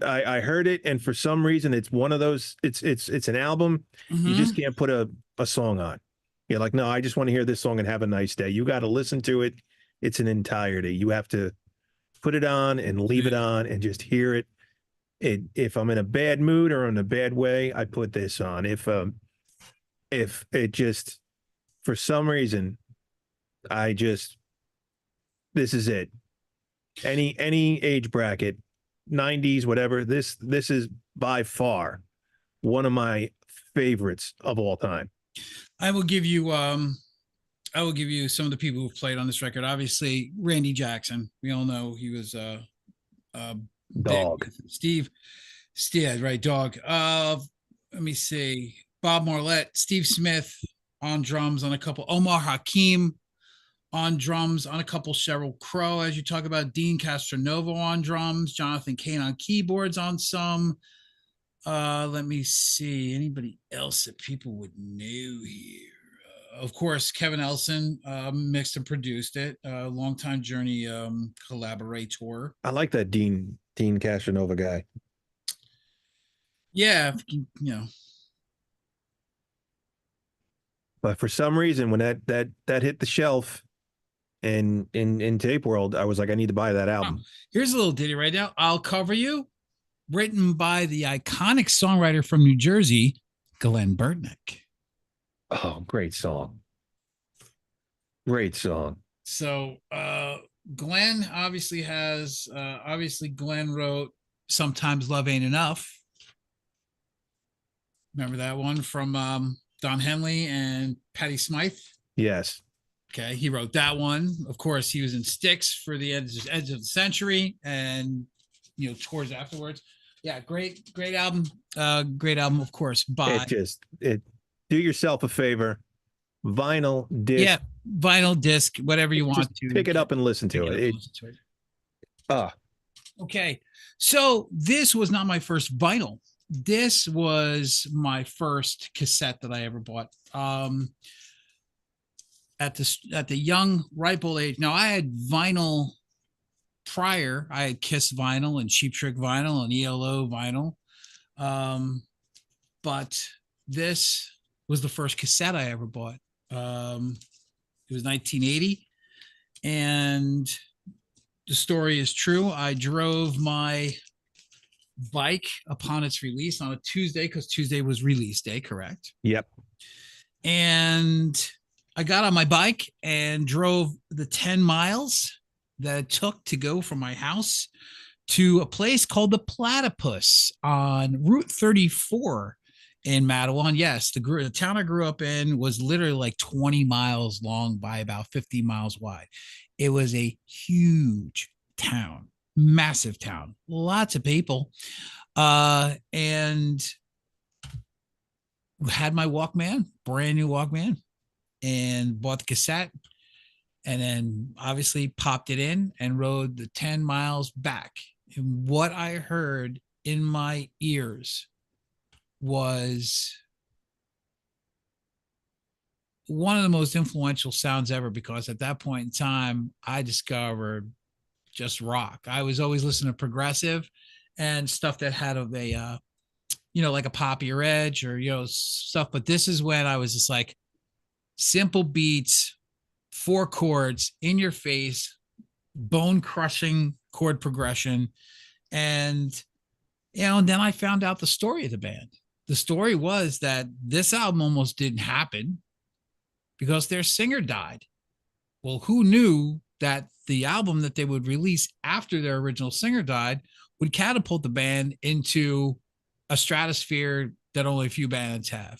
I heard it, and for some reason, it's one of those. It's an album. Mm-hmm. You just can't put a song on. You're like, no, I just want to hear this song and have a nice day. You got to listen to it. It's an entirety. You have to put it on and leave it on and just hear it. If I'm in a bad mood or in a bad way, I put this on. If it just, for some reason, this is it. Any age bracket, 90s, whatever, this is by far one of my favorites of all time. I will give you some of the people who played on this record. Obviously, Randy Jackson. We all know he was Dog. Steve, right, Dog. Let me see. Bob Marlette, Steve Smith on drums on a couple. Omar Hakim on drums on a couple. Sheryl Crow, as you talk about. Dean Castronovo on drums. Jonathan Cain on keyboards on some. Let me see. Anybody else that people would know here? Of course, Kevin Elson mixed and produced it. Longtime Journey collaborator. I like that Dean Casanova guy. Yeah, you know. But for some reason, when that hit the shelf and in Tape World, I was like, I need to buy that album. Here's a little ditty right now. I'll Cover You, written by the iconic songwriter from New Jersey, Glenn Burtnick. Oh, great song. Great song. So Glenn obviously Glenn wrote Sometimes Love Ain't Enough. Remember that one from Don Henley and Patti Smythe? Yes. Okay, he wrote that one. Of course, he was in Styx for the edge of the century and tours afterwards. Yeah, great album. Great album, of course. Do yourself a favor. Vinyl disc. Yeah, vinyl disc, whatever you want to pick it up and listen to it. Okay. So this was not my first vinyl. This was my first cassette that I ever bought. At the young, ripe old age. Now I had vinyl prior. I had Kiss vinyl and Cheap Trick vinyl and ELO vinyl. But this was the first cassette I ever bought. It was 1980. And the story is true. I drove my bike upon its release on a Tuesday, because Tuesday was release day, correct? Yep. And I got on my bike and drove the 10 miles that it took to go from my house to a place called the Platypus on Route 34 in Matawan. Yes, the town I grew up in was literally like 20 miles long by about 50 miles wide. It was a huge town, massive town, lots of people, and had my Walkman, brand new Walkman, and bought the cassette, and then obviously popped it in and rode the 10 miles back. And what I heard in my ears was one of the most influential sounds ever, because at that point in time, I discovered just rock. I was always listening to progressive and stuff that had like a poppier edge or, stuff. But this is when I was just like, simple beats, 4 chords, in your face, bone crushing chord progression. And then I found out the story of the band. The story was that this album almost didn't happen because their singer died. Well, who knew that the album that they would release after their original singer died would catapult the band into a stratosphere that only a few bands have?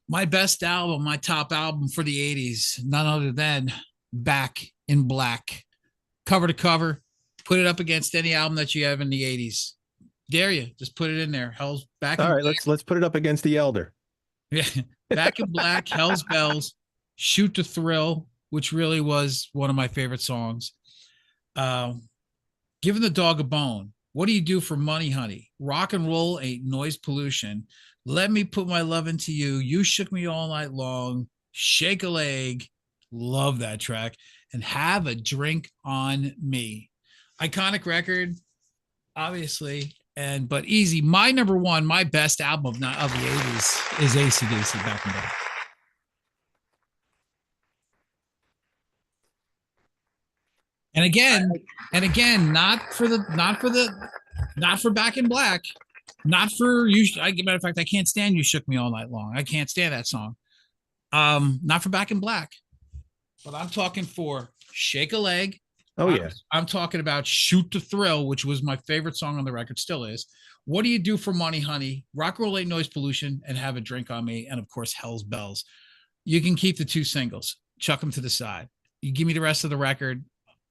My best album, my top album for the 80s, none other than Back in Black. Cover to cover, put it up against any album that you have in the 80s. Dare you, just put it in there. Hell's Back in All right, let's put it up against The Elder. Yeah, Back in Black, Hell's Bells, Shoot to Thrill, which really was one of my favorite songs. Giving the Dog a Bone. What do you do for money, honey? Rock and Roll Ain't Noise Pollution. Let Me Put My Love Into You. You Shook Me All Night Long. Shake a Leg. Love that track. And Have a Drink on Me. Iconic record, obviously. But easy. My number one, my best album of the 80s is AC/DC, Back in Black. And again, not for Back in Black, not for you. Matter of fact, I can't stand You Shook Me All Night Long. I can't stand that song. Not for Back in Black, but I'm talking for Shake a Leg. Oh yeah. I'm talking about Shoot to Thrill, which was my favorite song on the record, still is. What Do You Do for Money, Honey? Rock and Roll Ain't Noise Pollution, and Have a Drink on Me, and of course Hell's Bells. You can keep the 2 singles, chuck them to the side. You give me the rest of the record,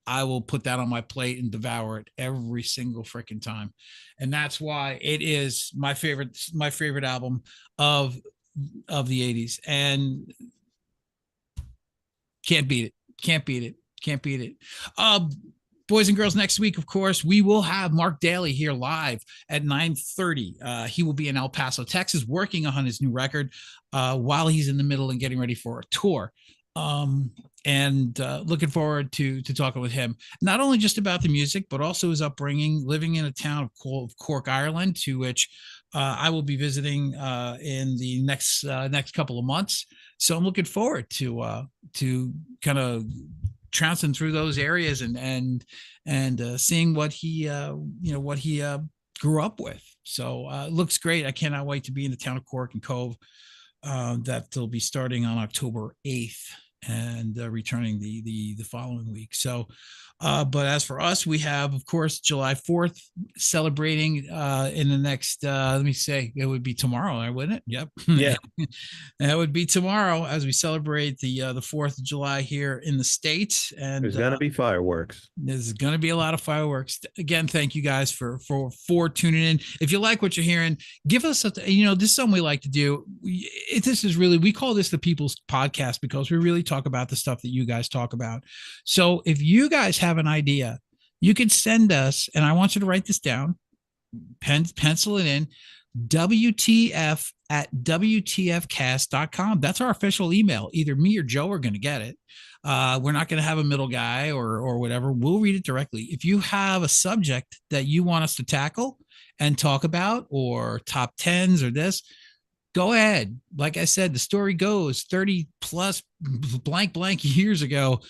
I will put that on my plate and devour it every single freaking time. And that's why it is my favorite album of the 80s. And can't beat it. boys and girls, next week, of course, we will have Mark Daly here live at 9:30. He will be in El Paso, Texas, working on his new record while he's in the middle and getting ready for a tour. And looking forward to talking with him, not only just about the music, but also his upbringing, living in a town of Cork, Ireland, to which I will be visiting in the next couple of months. So I'm looking forward to kind of trouncing through those areas and seeing what he grew up with. So it looks great. I cannot wait to be in the town of Cork and Cove. That they'll be starting on October 8th and returning the following week. So, but as for us, we have, of course, July 4th celebrating in the next, let me say, it would be tomorrow, wouldn't it? Yep. Yeah. That would be tomorrow as we celebrate the 4th of July here in the States. And there's going to be fireworks. There's going to be a lot of fireworks. Again, thank you guys for tuning in. If you like what you're hearing, give us this is something we like to do. We call this the People's Podcast because we really talk about the stuff that you guys talk about. So if you guys have an idea, you can send us, and I want you to write this down, pencil it in, WTF@WTFcast.com. That's our official email. Either me or Joe are going to get it. We're not going to have a middle guy or whatever. We'll read it directly. If you have a subject that you want us to tackle and talk about, or top 10s or this, go ahead. Like I said, the story goes 30 plus blank years ago.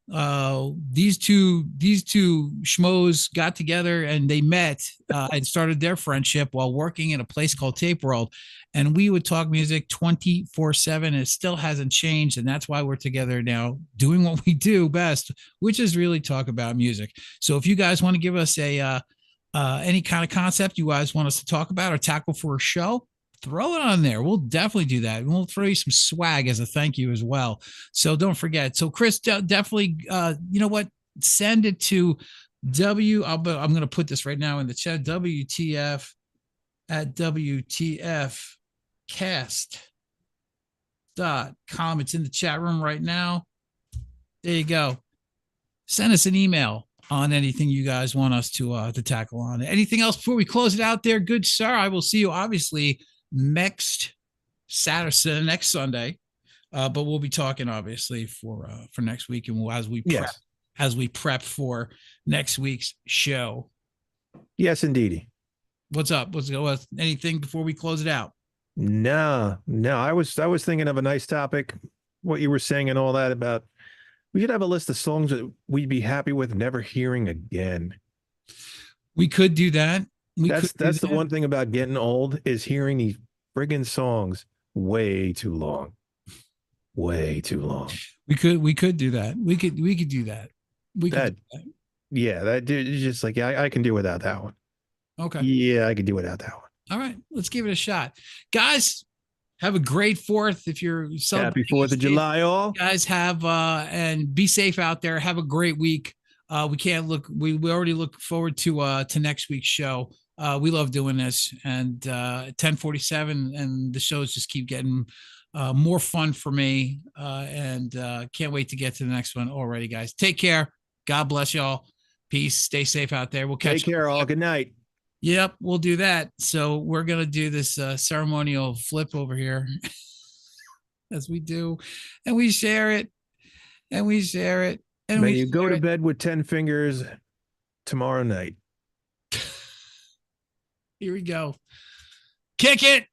These two schmoes got together and they met and started their friendship while working in a place called Tape World. And we would talk music 24/7. It still hasn't changed. And that's why we're together now doing what we do best, which is really talk about music. So if you guys want to give us any kind of concept you guys want us to talk about or tackle for a show, throw it on there. We'll definitely do that. And we'll throw you some swag as a thank you as well. So don't forget. So Chris, definitely, you know what? Send it to I'm going to put this right now in the chat, WTF@WTFcast.com. It's in the chat room right now. There you go. Send us an email on anything you guys want us to tackle on. Anything else before we close it out there? Good, sir. I will see you obviously next Saturday, next Sunday, but we'll be talking obviously for next week, and as we prep for next week's show. Yes, indeedy. What's up? What's anything before we close it out? No. I was thinking of a nice topic. What you were saying and all that about. We should have a list of songs that we'd be happy with never hearing again. We could do that. That's the one thing about getting old, is hearing these friggin' songs way too long. Way too long. We could do that. We could do that. Yeah, that dude is just like, I can do without that one. Okay. Yeah, I can do without that one. All right, let's give it a shot. Guys, have a great 4th. If you're happy 4th of July, all guys, have and be safe out there. Have a great week. We already look forward to next week's show. We love doing this, and 10:47, and the shows just keep getting more fun for me, and can't wait to get to the next one already, guys. Take care. God bless y'all. Peace. Stay safe out there. We'll catch you. Take care, all. Good night. Yep, we'll do that. So we're going to do this ceremonial flip over here as we do, and we share it, and we share it. And May you go to bed with 10 fingers tomorrow night. Here we go. Kick it.